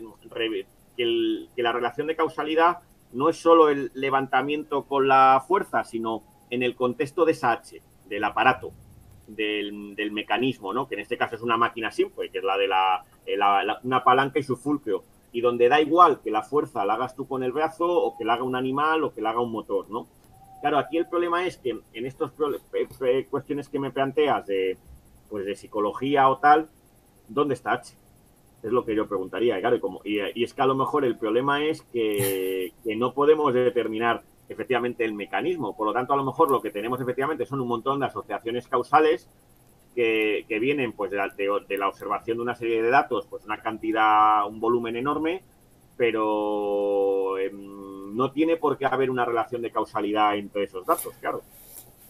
que la relación de causalidad no es solo el levantamiento con la fuerza, sino en el contexto de esa H, del aparato, del mecanismo, ¿no? Que en este caso es una máquina simple, que es la de una palanca y su fulcro, y donde da igual que la fuerza la hagas tú con el brazo o que la haga un animal o que la haga un motor, ¿no? Claro, aquí el problema es que en estas cuestiones que me planteas de psicología o tal, ¿dónde está H? Es lo que yo preguntaría. Claro, y es que a lo mejor el problema es que no podemos determinar efectivamente el mecanismo. Por lo tanto, a lo mejor lo que tenemos efectivamente son un montón de asociaciones causales que vienen pues de la observación de una serie de datos, pues una cantidad, un volumen enorme, pero no tiene por qué haber una relación de causalidad entre esos datos, claro.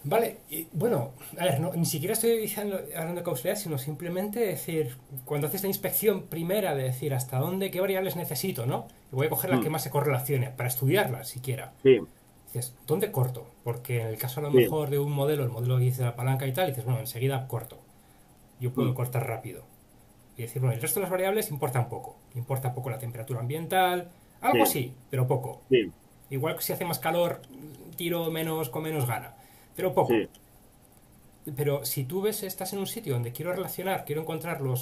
Vale, y bueno, a ver, ni siquiera estoy hablando de causalidad, sino simplemente decir, cuando haces la inspección primera de decir hasta dónde, qué variables necesito, ¿no? Y voy a coger la que más se correlacione, para estudiarla siquiera. Sí. Dices, ¿dónde corto? Porque en el caso a lo mejor de un modelo, el modelo que dice la palanca y tal, dices, bueno, enseguida corto. Yo puedo cortar rápido. Y decir, bueno, el resto de las variables importan poco. Importa poco la temperatura ambiental, algo sí, pero poco. Sí. Igual que si hace más calor, tiro menos con menos gana. Pero poco. Sí. Pero si tú estás en un sitio donde quiero relacionar, quiero encontrar lo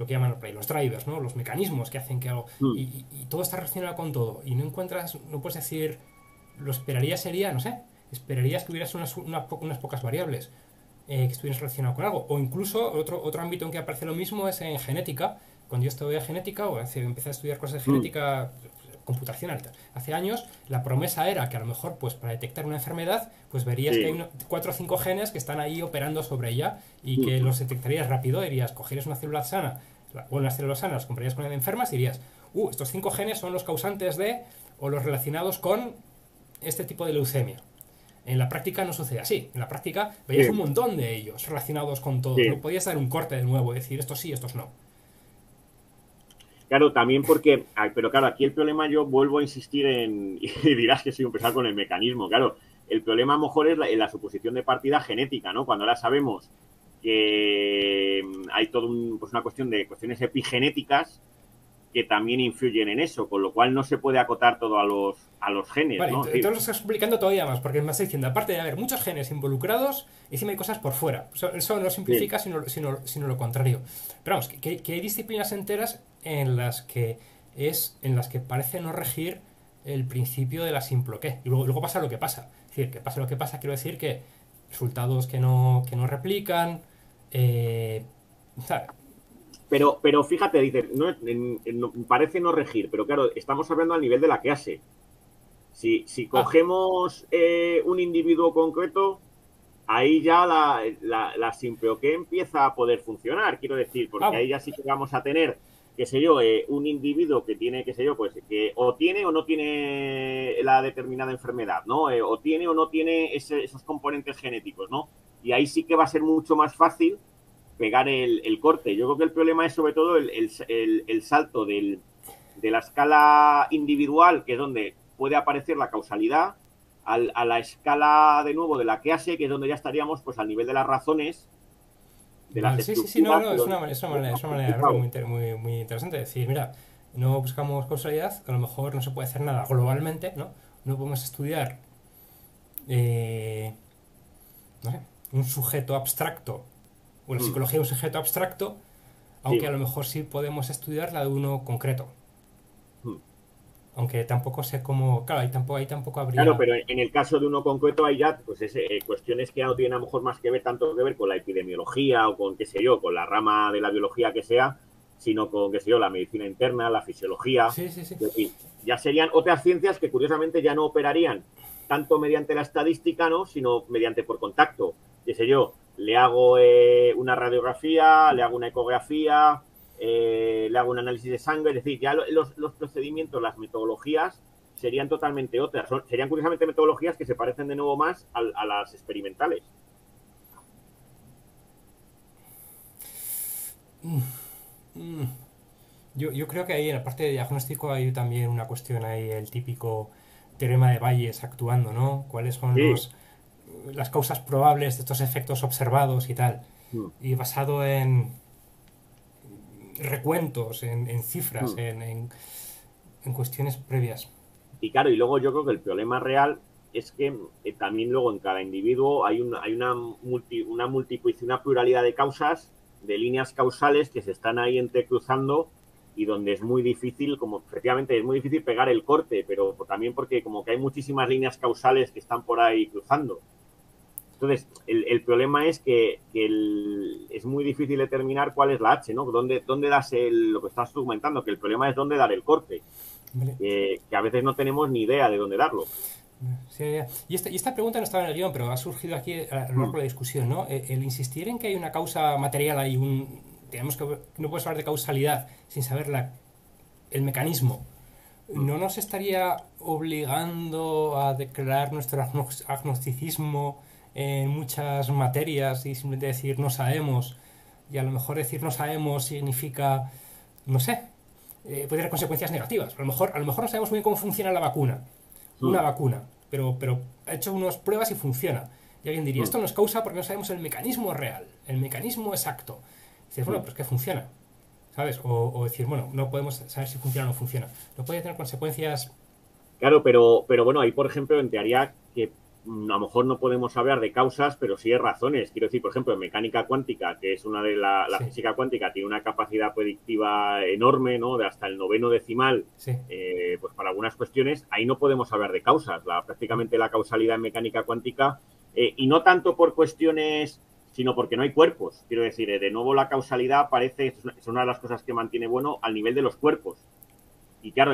que llaman los drivers, ¿no? Los mecanismos que hacen que algo. Y todo está relacionado con todo. Y no encuentras, no puedes decir, lo esperaría sería, no sé, esperarías que hubieras unas pocas variables que estuvieras relacionado con algo. O incluso otro ámbito en que aparece lo mismo es en genética. Cuando yo estudié genética, empecé a estudiar cosas de genética computacional hace años, la promesa era que a lo mejor pues para detectar una enfermedad pues verías que hay 4 o 5 genes que están ahí operando sobre ella y que los detectarías rápido. Dirías, cogerías una célula sana o unas células sanas, las compararías con las enfermas y dirías, estos 5 genes son los causantes de o los relacionados con este tipo de leucemia. En la práctica no sucede así. En la práctica veías un montón de ellos relacionados con todo. No podías dar un corte de nuevo y decir estos sí, estos no. Claro, también porque, pero claro, aquí el problema yo vuelvo a insistir y dirás que soy un pesado con el mecanismo, claro, el problema a lo mejor es la suposición de partida genética, ¿no? Cuando ahora sabemos que hay toda una cuestión de cuestiones epigenéticas que también influyen en eso, con lo cual no se puede acotar todo a los genes, vale, ¿no? Entonces lo estás explicando todavía más, porque me estás diciendo, aparte de haber muchos genes involucrados, encima hay cosas por fuera. Eso no simplifica, sino lo contrario. Pero vamos, que hay disciplinas enteras en las que parece no regir el principio de la simple qué. Y luego pasa lo que pasa. Es decir, que pasa lo que pasa, quiero decir que resultados que no replican, ¿sabes? Pero fíjate, dice, parece no regir, pero claro, estamos hablando al nivel de la clase. Si cogemos un individuo concreto, ahí ya la simple o qué empieza a poder funcionar, quiero decir, porque ahí ya sí que vamos a tener, qué sé yo, un individuo que tiene, qué sé yo, pues que o tiene o no tiene la determinada enfermedad, ¿no? O tiene o no tiene esos componentes genéticos, ¿no? Y ahí sí que va a ser mucho más fácil pegar el corte. Yo creo que el problema es sobre todo el salto de la escala individual, que es donde puede aparecer la causalidad, a la escala de nuevo de la clase, que es donde ya estaríamos pues al nivel de las razones, de las estructuras. Sí, no, es una manera muy interesante de decir, mira, no buscamos causalidad, a lo mejor no se puede hacer nada globalmente, ¿no? No podemos estudiar no sé, un sujeto abstracto o la psicología de un sujeto abstracto, aunque a lo mejor sí podemos estudiar la de uno concreto. Aunque tampoco sé cómo... Claro, ahí tampoco Claro, habría... pero en el caso de uno concreto hay ya pues cuestiones que ya no tienen a lo mejor más que ver, tanto que ver con la epidemiología o con, qué sé yo, con la rama de la biología que sea, sino con, qué sé yo, la medicina interna, la fisiología. Sí, sí, sí. Es decir, ya serían otras ciencias que curiosamente ya no operarían tanto mediante la estadística, ¿no? Sino mediante por contacto. Qué sé yo, le hago una radiografía, le hago una ecografía, le hago un análisis de sangre, es decir, ya los procedimientos, las metodologías serían totalmente otras. Serían curiosamente metodologías que se parecen de nuevo más a las experimentales. Mm, yo creo que ahí en la parte de diagnóstico hay también una cuestión ahí, el típico teorema de Bayes actuando, ¿no? ¿Cuáles son Sí. las causas probables de estos efectos observados y tal? Mm, Y basado en recuentos, en cifras, mm. en cuestiones previas. Y claro, y luego yo creo que el problema real es que también luego en cada individuo hay una pluralidad de causas, de líneas causales que se están ahí entrecruzando y donde es muy difícil, como efectivamente es muy difícil pegar el corte, pero también porque como que hay muchísimas líneas causales que están por ahí cruzando. Entonces, el problema es que es muy difícil determinar cuál es la H, ¿no? ¿Dónde das lo que estás comentando? Que el problema es dónde dar el corte, ¿Vale? que a veces no tenemos ni idea de dónde darlo. Sí, ya. Y esta pregunta no estaba en el guión, pero ha surgido aquí a lo largo de la discusión, ¿no? El insistir en que hay una causa material, hay un... Digamos que no puedes hablar de causalidad sin saber el mecanismo. ¿No nos estaría obligando a declarar nuestro agnosticismo en muchas materias y simplemente decir no sabemos? Y a lo mejor decir no sabemos significa, no sé, puede tener consecuencias negativas. A lo mejor no sabemos muy bien cómo funciona la vacuna, una vacuna, pero ha hecho unas pruebas y funciona. Y alguien diría, esto nos causa porque no sabemos el mecanismo real, el mecanismo exacto. Y dices, bueno, pero es que funciona, ¿sabes? O decir, bueno, no podemos saber si funciona o no funciona. No puede tener consecuencias... Claro, pero bueno, ahí por ejemplo, en teoría que a lo mejor no podemos hablar de causas, pero sí de razones. Quiero decir, por ejemplo, en mecánica cuántica, que es una de la Sí, física cuántica, tiene una capacidad predictiva enorme, ¿no? De hasta el noveno decimal, sí. pues para algunas cuestiones, ahí no podemos hablar de causas. Prácticamente la causalidad en mecánica cuántica, y no tanto por cuestiones, sino porque no hay cuerpos. Quiero decir, de nuevo la causalidad parece, es una de las cosas que mantiene bueno al nivel de los cuerpos. Y claro,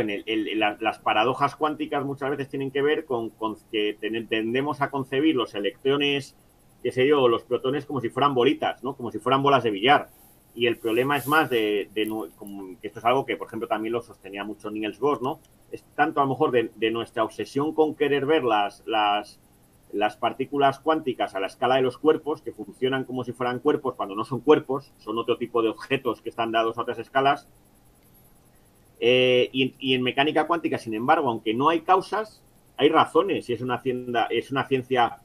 las paradojas cuánticas muchas veces tienen que ver con que tendemos a concebir los electrones, qué sé yo, los protones como si fueran bolitas, ¿no? Como si fueran bolas de billar. Y el problema es más que esto es algo que, por ejemplo, también lo sostenía mucho Niels Bohr, ¿no? Es tanto a lo mejor de nuestra obsesión con querer ver las partículas cuánticas a la escala de los cuerpos, que funcionan como si fueran cuerpos cuando no son cuerpos, son otro tipo de objetos que están dados a otras escalas. Y en mecánica cuántica, sin embargo, aunque no hay causas, hay razones y es una ciencia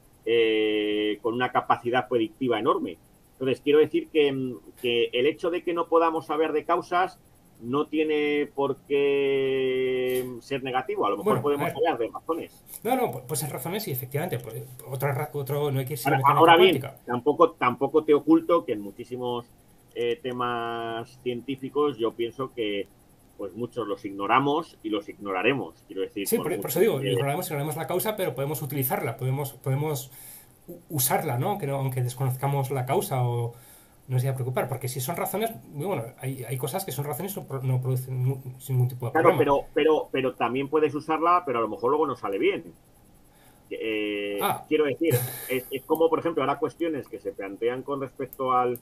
con una capacidad predictiva enorme. Entonces, quiero decir que el hecho de que no podamos saber de causas no tiene por qué ser negativo. A lo mejor Bueno, a podemos ver. hablar de razones. No, pues es razones y efectivamente. Pues, no hay que ir sin mecánica Ahora bien, cuántica. tampoco te oculto que en muchísimos temas científicos yo pienso que pues muchos los ignoramos y los ignoraremos. Quiero decir, Sí, por por eso mucho digo, que... ignoramos la causa, pero podemos utilizarla, podemos usarla, ¿no? Aunque desconozcamos la causa o no nos debe preocupar, porque si son razones, bueno, hay cosas que son razones y no producen ningún tipo de Claro, problema. pero también puedes usarla, pero a lo mejor luego no sale bien. Ah, Quiero decir, es como, por ejemplo, ahora cuestiones que se plantean con respecto al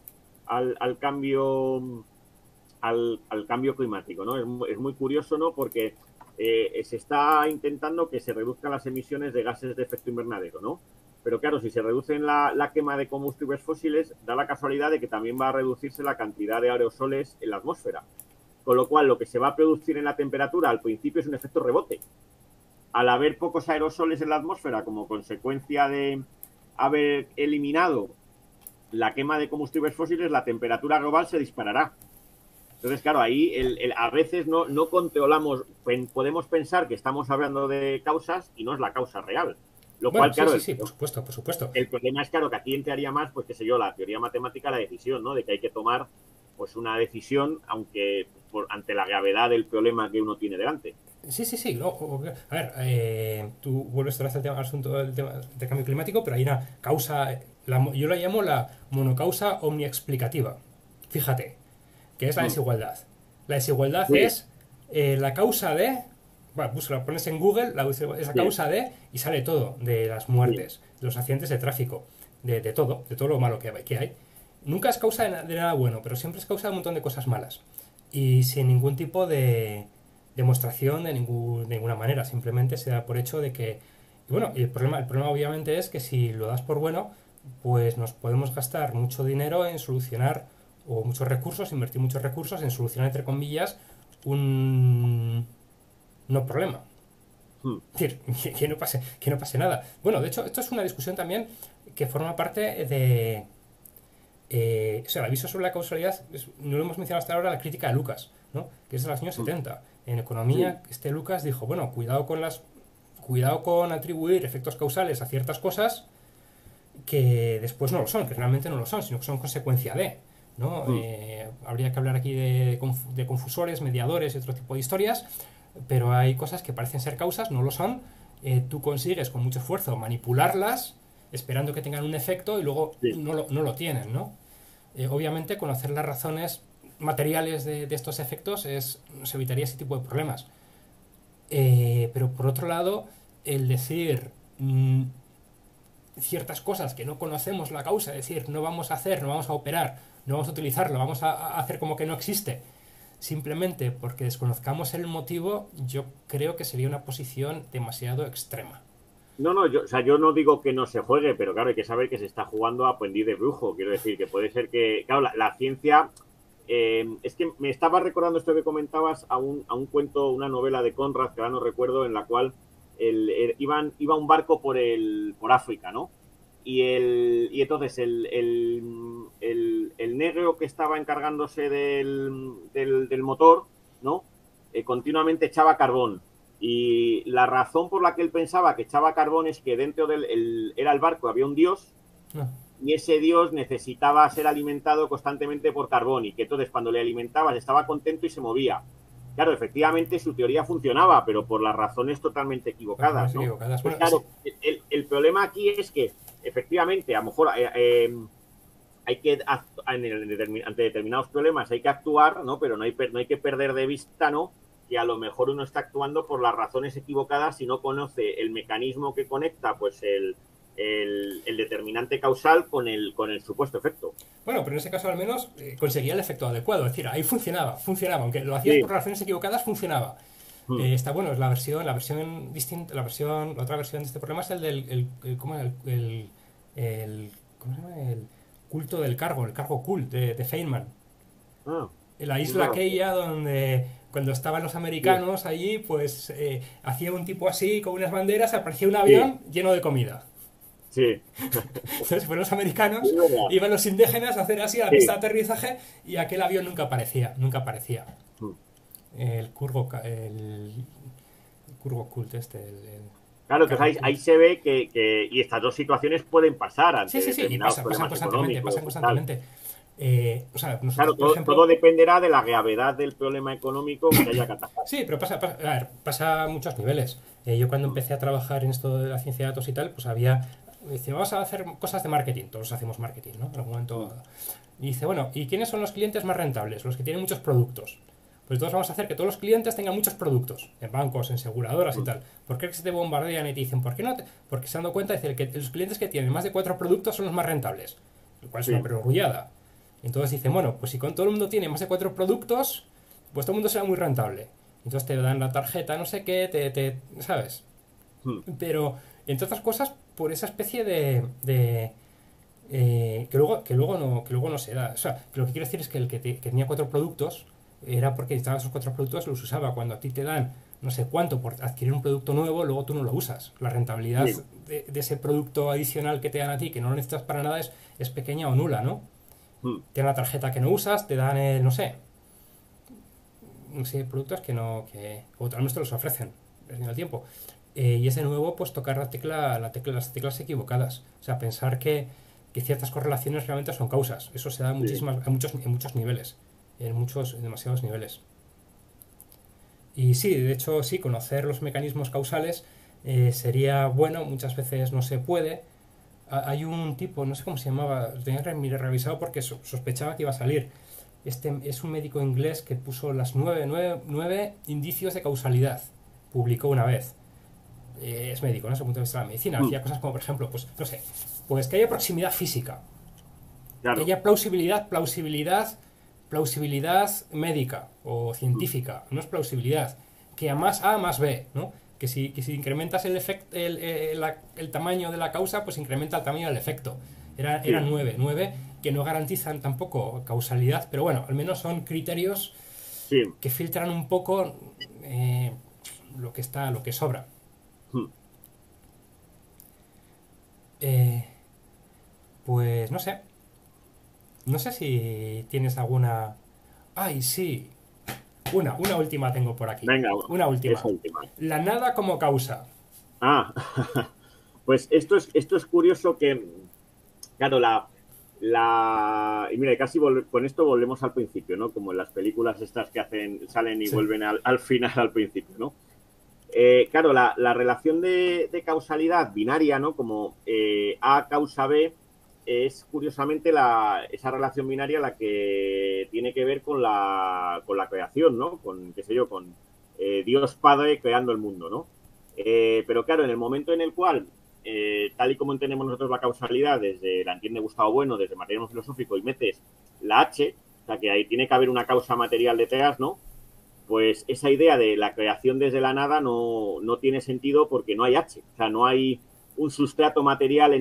cambio al cambio climático, ¿no? Es muy curioso, ¿no? Porque se está intentando que se reduzcan las emisiones de gases de efecto invernadero, ¿no? Pero claro, si se reduce la quema de combustibles fósiles, da la casualidad de que también va a reducirse la cantidad de aerosoles en la atmósfera. Con lo cual, lo que se va a producir en la temperatura al principio es un efecto rebote. Al haber pocos aerosoles en la atmósfera como consecuencia de haber eliminado la quema de combustibles fósiles, la temperatura global se disparará. Entonces, claro, ahí a veces no controlamos, podemos pensar que estamos hablando de causas y no es la causa real. Lo bueno, cual, sí, claro, sí, sí, por supuesto, por supuesto. el problema es, claro, que aquí entraría más, pues qué sé yo, la teoría matemática, la decisión, ¿no? De que hay que tomar pues una decisión, aunque ante la gravedad del problema que uno tiene delante. Sí, sí, sí. A ver, tú vuelves otra vez al asunto del cambio climático, pero hay una causa, yo la llamo la monocausa omniexplicativa. Fíjate, que es la Mm. desigualdad. La desigualdad Sí, es la causa de... Bueno, pues lo pones en Google, es la sí, causa de... Y sale todo, de las sí. muertes, de los accidentes de tráfico, de todo lo malo que hay. Nunca es causa de nada bueno, pero siempre es causa de un montón de cosas malas. Y sin ningún tipo de demostración de ninguna manera. Simplemente se da por hecho de que... Y bueno, y el problema obviamente es que si lo das por bueno, pues nos podemos gastar mucho dinero en solucionar, o muchos recursos, invertir muchos recursos en solucionar, entre comillas, un no problema. Mm. Es decir, que no pase nada. Bueno, de hecho, esto es una discusión también que forma parte de... o sea, el aviso sobre la causalidad, no lo hemos mencionado hasta ahora, la crítica de Lucas, ¿no? Que es de los años Mm. 70. En Sí, economía, este Lucas dijo, bueno, cuidado con atribuir efectos causales a ciertas cosas que después no lo son, que realmente no lo son, sino que son consecuencia de. ¿No? mm, Habría que hablar aquí de confusores, mediadores y otro tipo de historias, pero hay cosas que parecen ser causas, no lo son. Tú consigues con mucho esfuerzo manipularlas, esperando que tengan un efecto y luego sí. no lo tienen. ¿no? Obviamente, conocer las razones materiales de estos efectos nos evitaría ese tipo de problemas. Pero por otro lado, el decir ciertas cosas que no conocemos la causa, es decir, no vamos a hacer, no vamos a operar, no vamos a utilizarlo, vamos a hacer como que no existe, simplemente porque desconozcamos el motivo, yo creo que sería una posición demasiado extrema. No, no, yo, o sea, yo no digo que no se juegue, pero claro, hay que saber que se está jugando a aprendiz de brujo. Quiero decir que puede ser que, claro, la ciencia, es que me estaba recordando esto que comentabas a un cuento, una novela de Conrad, que ahora no recuerdo, en la cual iba un barco por África, ¿no? Y entonces el negro que estaba encargándose del motor, ¿no? Continuamente echaba carbón. Y la razón por la que él pensaba que echaba carbón es que dentro era el barco, había un dios, No, y ese dios necesitaba ser alimentado constantemente por carbón, y que entonces cuando le alimentabas estaba contento y se movía. Claro, efectivamente su teoría funcionaba, pero por las razones totalmente por razones equivocadas, ¿no? equivocadas. Pues Bueno, sí, claro, el problema aquí es que efectivamente, a lo mejor hay que, ante determinados problemas hay que actuar, ¿no? Pero no hay que perder de vista, ¿no? Que a lo mejor uno está actuando por las razones equivocadas si no conoce el mecanismo que conecta, pues el determinante causal con el supuesto efecto. bueno, pero en ese caso al menos conseguía el efecto adecuado, es decir, ahí funcionaba, aunque lo hacías por Sí. razones equivocadas, funcionaba. Mm. Está bueno, es la versión distinta, la otra versión de este problema es el del, ¿cómo era? ¿Cómo se llama? El culto del cargo, el cargo cult de Feynman. Ah, En la tienes isla razón. aquella donde cuando estaban los Sí, americanos allí, pues hacía un tipo así con unas banderas, aparecía un sí, avión lleno de comida. sí. Entonces fueron los Es americanos, verdad. iban los indígenas a hacer así a la pista Sí. de aterrizaje y aquel avión nunca aparecía, nunca aparecía. Mm. El curvo cult este, Claro, entonces cargo cult. ahí se ve y estas dos situaciones pueden pasar Sí, ante sí, sí, y determinados pasan problemas constantemente, pasan económicos y tal. constantemente. O sea, nosotros, Claro, por todo ejemplo, dependerá de la gravedad del problema económico que haya que atacar. sí, pero a ver, pasa a muchos niveles. Yo cuando Mm. empecé a trabajar en esto de la ciencia de datos y tal, pues dice, vamos a hacer cosas de marketing, todos hacemos marketing, ¿no? En algún Mm. momento. Y dice, bueno, ¿y quiénes son los clientes más rentables? Los que tienen muchos productos. Pues entonces vamos a hacer que todos los clientes tengan muchos productos, en bancos, en aseguradoras y Mm. tal. ¿Por qué se te bombardean y te dicen, ¿por qué no? Porque se han dado cuenta de que los clientes que tienen más de 4 productos son los más rentables, lo cual es una Sí. perogrullada. Entonces dicen, bueno, pues si con todo el mundo tiene más de 4 productos, pues todo el mundo será muy rentable. Entonces te dan la tarjeta, no sé qué, ¿sabes? Mm. Pero, entre otras cosas, por esa especie que luego no se da. O sea, que lo que quiero decir es que que tenía 4 productos era porque necesitaba esos 4 productos, los usaba. Cuando a ti te dan no sé cuánto por adquirir un producto nuevo, luego tú no lo usas. La rentabilidad Sí. de ese producto adicional que te dan a ti, que no lo necesitas para nada, es pequeña o nula, ¿no? Mm. Te dan la tarjeta que no usas, te dan no sé, productos que no, que, o al menos te los ofrecen en el tiempo. Y ese nuevo, pues tocar las teclas equivocadas. O sea, pensar que ciertas correlaciones realmente son causas. Eso se da Sí. en muchos niveles, en demasiados niveles. Y sí, de hecho, sí, conocer los mecanismos causales sería bueno, muchas veces no se puede. Hay un tipo, no sé cómo se llamaba, lo tenía que revisado porque sospechaba que iba a salir. Este es un médico inglés que puso las nueve indicios de causalidad. Publicó una vez. Es médico, ¿no? Desde el punto de vista de la medicina. Mm, Hacía cosas como, por ejemplo, pues, no sé, pues que haya proximidad física, que claro. haya plausibilidad médica o Mm, científica, no es plausibilidad, que a más A más B, ¿no? Que si incrementas el tamaño de la causa, pues incrementa el tamaño del efecto. Era sí, nueve que no garantizan tampoco causalidad, pero bueno, al menos son criterios sí. que filtran un poco eh, lo que sobra. Mm. Eh, pues no sé si tienes alguna... Ay, sí, una última tengo por aquí. Venga, Una esa última. última. La nada como causa. Ah, pues esto es curioso que, claro, y mira, casi con esto volvemos al principio, ¿no? Como en las películas estas que salen y Sí. vuelven al final, al principio, ¿no? Claro, la relación de causalidad binaria, ¿no? Como A causa B, es curiosamente esa relación binaria la que tiene que ver con la creación, ¿no? Con, qué sé yo, con Dios Padre creando el mundo, ¿no? Pero claro, en el momento en el cual, tal y como entendemos nosotros la causalidad, desde la entiende Gustavo Bueno, desde materialismo filosófico, y metes la H, o sea que ahí tiene que haber una causa material detrás, ¿no? Pues esa idea de la creación desde la nada no tiene sentido porque no hay H. O sea, no hay un sustrato material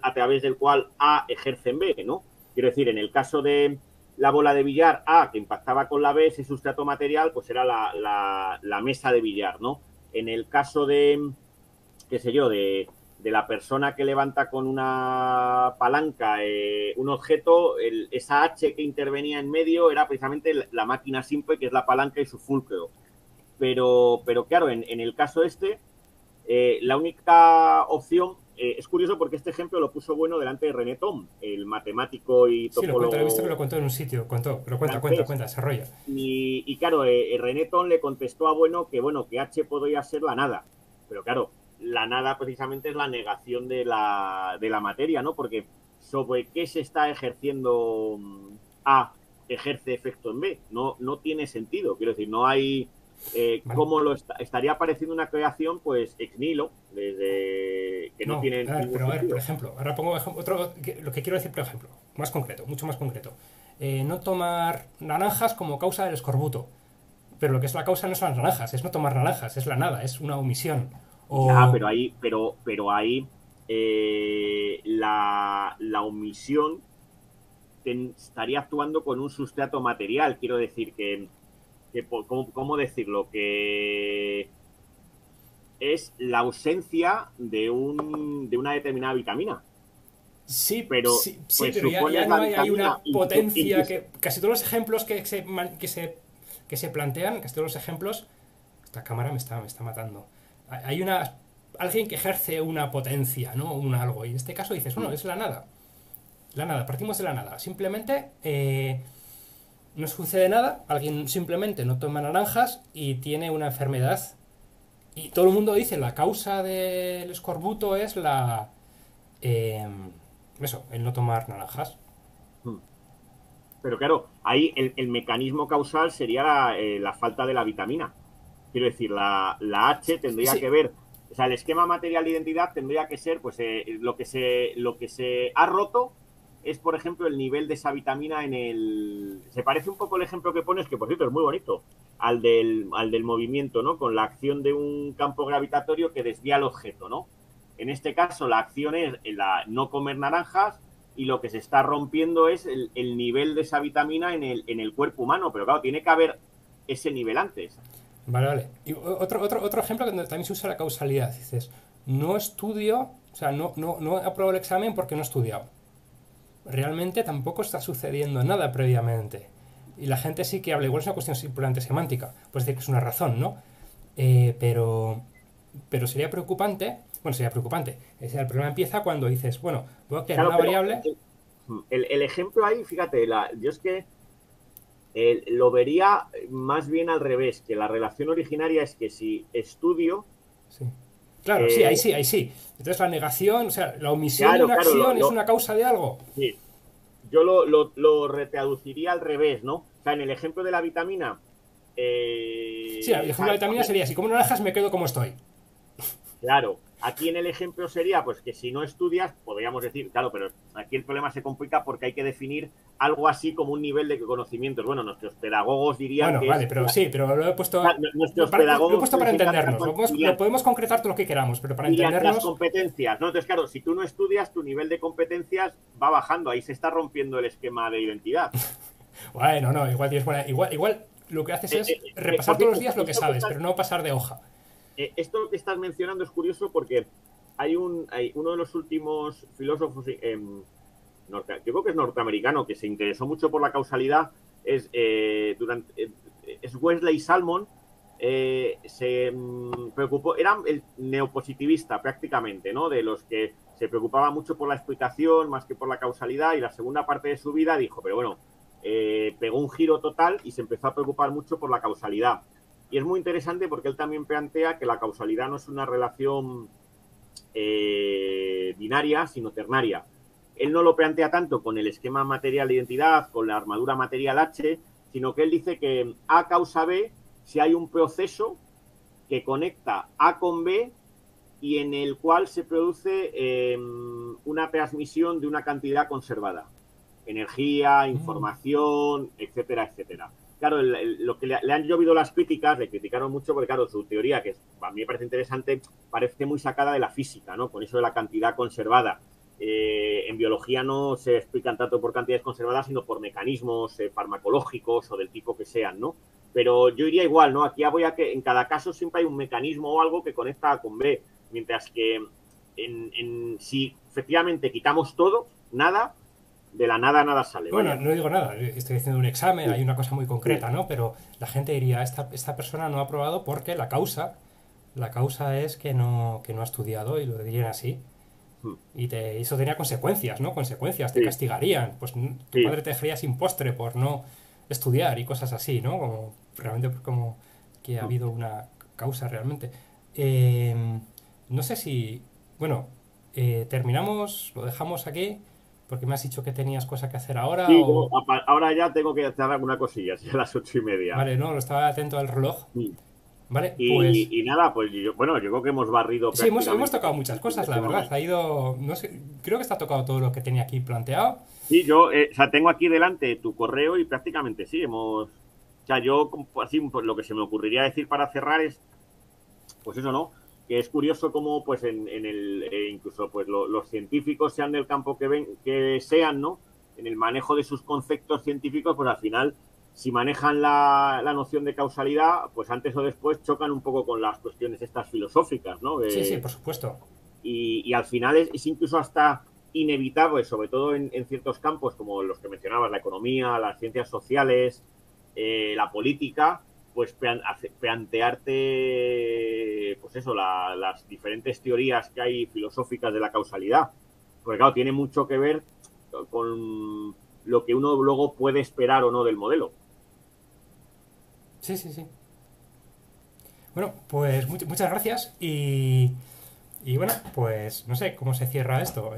a través del cual A ejerce en B, ¿no? Quiero decir, en el caso de la bola de billar A que impactaba con la B, ese sustrato material pues era la mesa de billar, ¿no? En el caso de, qué sé yo, de la persona que levanta con una palanca un objeto, esa H que intervenía en medio era precisamente la máquina simple, que es la palanca y su fulcro. Pero claro, en el caso la única opción, es curioso porque este ejemplo lo puso Bueno delante de René Thom, el matemático y Sí, lo he visto que topólogo lo contó en un sitio, contó, pero francés. desarrolla. Y claro, René Thom le contestó a Bueno, que H podría ser la nada. Pero claro, la nada precisamente es la negación de la materia, ¿no? Porque sobre qué se está ejerciendo A ejerce efecto en B. No tiene sentido. Quiero decir, no hay ¿Vale? cómo estaría apareciendo una creación, pues ex nihilo, desde que no No, tiene ningún a ver, por sentido. ejemplo, ahora pongo lo que quiero decir, por ejemplo, más concreto, mucho más concreto. No tomar naranjas como causa del escorbuto. Pero lo que es la causa no son las naranjas, es no tomar naranjas, es la nada, es una omisión. Ya, O, pero ahí la omisión estaría actuando con un sustrato material. Quiero decir ¿cómo decirlo? Que es la ausencia de una determinada vitamina. sí, Pero, sí, sí, pues pero ya supones no la hay vitamina una potencia que... Casi todos los ejemplos que se plantean, casi todos los ejemplos... Esta cámara me está matando. Hay alguien que ejerce una potencia, ¿no? Un algo. Y en este caso dices, bueno, es la nada. La nada, partimos de la nada. Simplemente no sucede nada, alguien simplemente no toma naranjas y tiene una enfermedad. Y todo el mundo dice, la causa del escorbuto es eh, el no tomar naranjas. Pero claro, ahí el mecanismo causal sería la falta de la vitamina. Quiero decir, la H tendría que Sí, ver, o sea, el esquema material de identidad tendría que ser, pues, lo que se ha roto es, por ejemplo, el nivel de esa vitamina en el... Se parece un poco el ejemplo que pones, que por cierto es muy bonito, al del movimiento, ¿no? Con la acción de un campo gravitatorio que desvía el objeto, ¿no? En este caso, la acción es no comer naranjas y lo que se está rompiendo es el nivel de esa vitamina en el cuerpo humano. Pero claro, tiene que haber ese nivel antes. vale, vale. Y otro ejemplo que también se usa la causalidad. Dices, no estudio, o sea, no apruebo el examen porque no he estudiado. Realmente tampoco está sucediendo nada previamente. Y la gente sí que habla, igual es una cuestión simplemente semántica, puede decir que es una razón, ¿no? Pero sería preocupante, bueno, sería preocupante. El problema empieza cuando dices, bueno, voy a crear Claro, una pero variable. el ejemplo ahí, fíjate, yo es que Lo vería más bien al revés, que la relación originaria es que si estudio... Sí. Claro, sí, ahí sí, ahí sí. Entonces la negación, o sea, la omisión de Claro, una claro, acción es una causa de algo. sí, yo lo retraduciría al revés, ¿no? O sea, en el ejemplo de la vitamina, Sí, el ejemplo de la vitamina sería, si como no la dejas me quedo como estoy. claro, aquí en el ejemplo sería, pues que si no estudias, podríamos decir, claro, pero aquí el problema se complica porque hay que definir algo así como un nivel de conocimientos. Bueno, nuestros pedagogos dirían Bueno, que vale, es... pero sí, pero lo he puesto, Nuestros lo he pedagogos puesto que para les encanta, entendernos. Lo dirían, podemos concretar todo lo que queramos, pero para dirían las entendernos, competencias, ¿no? Entonces, claro, si tú no estudias, tu nivel de competencias va bajando. Ahí se está rompiendo el esquema de identidad. bueno, no, igual tienes buena, igual lo que haces es repasar Por todos los cierto, días lo que esto que sabes, estás, pero no pasar de hoja. esto que estás mencionando es curioso porque hay uno de los últimos filósofos, yo creo que es norteamericano, que se interesó mucho por la causalidad, es Wesley Salmon. Se preocupó, era el neopositivista prácticamente, ¿no? De los que se preocupaba mucho por la explicación más que por la causalidad, y la segunda parte de su vida dijo, pero bueno, pegó un giro total y se empezó a preocupar mucho por la causalidad. Y es muy interesante porque él también plantea que la causalidad no es una relación binaria, sino ternaria. Él no lo plantea tanto con el esquema material de identidad, con la armadura material H, sino que él dice que A causa B si hay un proceso que conecta A con B y en el cual se produce una transmisión de una cantidad conservada. Energía, información, etcétera, etcétera. Claro, lo que le han llovido las críticas, le criticaron mucho porque, claro, su teoría, que a mí me parece interesante, parece muy sacada de la física, ¿no? Con eso de la cantidad conservada. En biología no se explican tanto por cantidades conservadas, sino por mecanismos farmacológicos o del tipo que sean, ¿no? Pero yo iría igual, ¿no? Aquí voy a que en cada caso siempre hay un mecanismo o algo que conecta A con B, mientras que si efectivamente quitamos todo, nada, de la nada nada sale. Bueno, Vaya. no digo nada, estoy haciendo un examen, Sí, hay una cosa muy sí, concreta, ¿no? Pero la gente diría, esta persona no ha aprobado porque la causa es que no ha estudiado y lo dirían así. Y eso tenía consecuencias, ¿no? Consecuencias, te sí, castigarían. Pues tu sí. padre te dejaría sin postre por no estudiar y cosas así, ¿no? Como realmente como que ha habido una causa realmente. Eh, no sé si, bueno, terminamos, lo dejamos aquí, porque me has dicho que tenías cosa que hacer ahora Sí, o... ahora ya tengo que hacer alguna cosilla, es a las 8:30. Vale, no, lo estaba atento al reloj. Sí. Vale, pues... Y nada, pues bueno, yo creo que hemos barrido Sí, hemos prácticamente tocado todo muchas el fin cosas, de la verdad. semana. Ha ido, no sé, creo que está tocado todo lo que tenía aquí planteado. Sí, yo, o sea, tengo aquí delante tu correo y prácticamente sí, o sea, yo, así, pues, lo que se me ocurriría decir para cerrar es, pues eso, ¿no? Que es curioso cómo, pues, incluso, pues, los científicos, sean del campo que sean, ¿no? En el manejo de sus conceptos científicos, pues, al final, si manejan la noción de causalidad, pues, antes o después chocan un poco con las cuestiones estas filosóficas, ¿no? Sí, sí, por supuesto. Y al final es incluso hasta inevitable, sobre todo en ciertos campos como los que mencionabas, la economía, las ciencias sociales, la política, pues plantearte, pues eso, las diferentes teorías que hay filosóficas de la causalidad. Porque claro, tiene mucho que ver con lo que uno luego puede esperar o no del modelo. Sí, sí, sí. Bueno, pues muchas gracias y bueno, pues no sé cómo se cierra esto.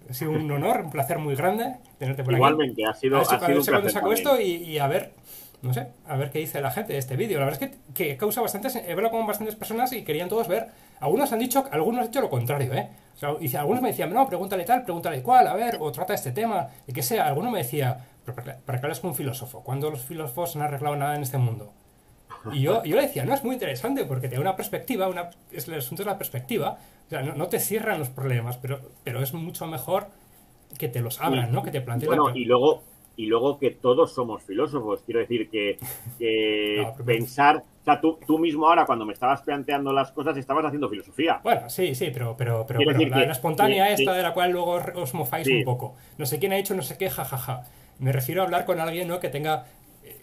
Ha sido un honor, un placer muy grande tenerte por aquí. Igualmente, A ha sido ver un si cuando placer saco también. esto y a ver, no sé, a ver qué dice la gente de este vídeo. La verdad es que causa bastantes, he hablado con bastantes personas y querían todos ver. Algunos han dicho lo contrario, ¿eh? O sea, y algunos me decían, no, pregúntale tal, pregúntale cual, a ver, o trata este tema, y que sea. Alguno me decía, pero ¿para qué hablas con un filósofo? ¿Cuándo los filósofos han arreglado nada en este mundo? Y yo le decía, no, es muy interesante porque te da una perspectiva, el asunto es la perspectiva. O sea, no te cierran los problemas, pero es mucho mejor que te los abran, ¿no? Que te Y planteen la bueno, pregunta. y luego que todos somos filósofos. Quiero decir que No, pensar, o sea, tú mismo ahora cuando me estabas planteando las cosas estabas haciendo filosofía. bueno, sí, sí, pero Quiero bueno, decir la espontánea esta que de la cual luego os mofáis un sí, poco. No sé quién ha hecho no sé qué, jajaja. Me refiero a hablar con alguien, ¿no? Que tenga,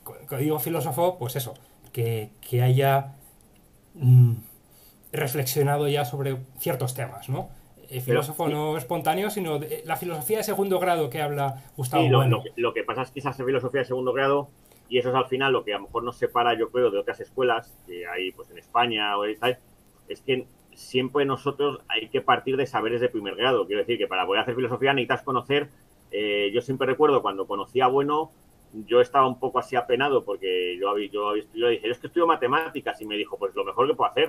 cuando digo filósofo, pues eso, que haya mm, reflexionado ya sobre ciertos temas, ¿no? pero Filósofo no espontáneo, sino la filosofía de segundo grado que habla sí, Gustavo Bueno. lo que pasa es que esa filosofía de segundo grado y eso es al final lo que a lo mejor nos separa, yo creo, de otras escuelas que hay pues en España o tal, es que siempre nosotros hay que partir de saberes de primer grado. Quiero decir que para poder hacer filosofía necesitas conocer, yo siempre recuerdo cuando conocí a Bueno, yo estaba un poco así apenado porque yo dije, yo es que estudio matemáticas, y me dijo, pues lo mejor que puedo hacer.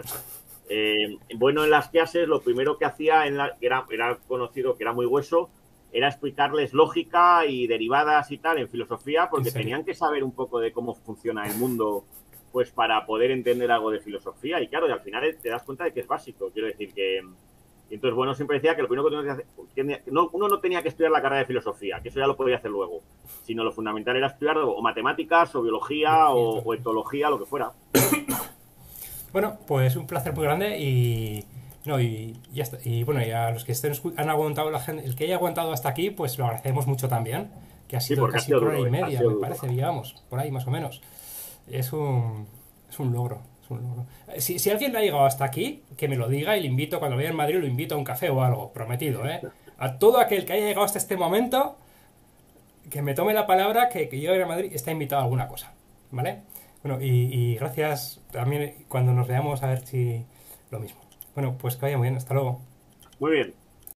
Bueno, en las clases lo primero que hacía, era conocido que era muy hueso, era explicarles lógica y derivadas y tal en filosofía, porque tenían que saber un poco de cómo funciona el mundo, pues para poder entender algo de filosofía. Y claro, y al final te das cuenta de que es básico. Quiero decir que... Y entonces, bueno, siempre decía que lo primero que tenía que hacer, uno no tenía que estudiar la carrera de filosofía, que eso ya lo podía hacer luego, sino lo fundamental era estudiar o matemáticas, o biología, o etología, lo que fuera. Bueno, pues un placer muy grande y... No, y ya está. Y bueno, y a los que han aguantado, el que haya aguantado hasta aquí, pues lo agradecemos mucho también. Que ha sido casi una hora y media, me parece, digamos, por ahí más o menos. Es un logro. Es un logro. Si alguien le ha llegado hasta aquí, que me lo diga y le invito, cuando vaya en Madrid, lo invito a un café o algo, prometido, ¿eh? A todo aquel que haya llegado hasta este momento, que me tome la palabra que yo a Madrid está invitado a alguna cosa, ¿vale? Bueno, y gracias también cuando nos veamos a ver si lo mismo. Bueno, pues que vaya muy bien, hasta luego. Muy bien.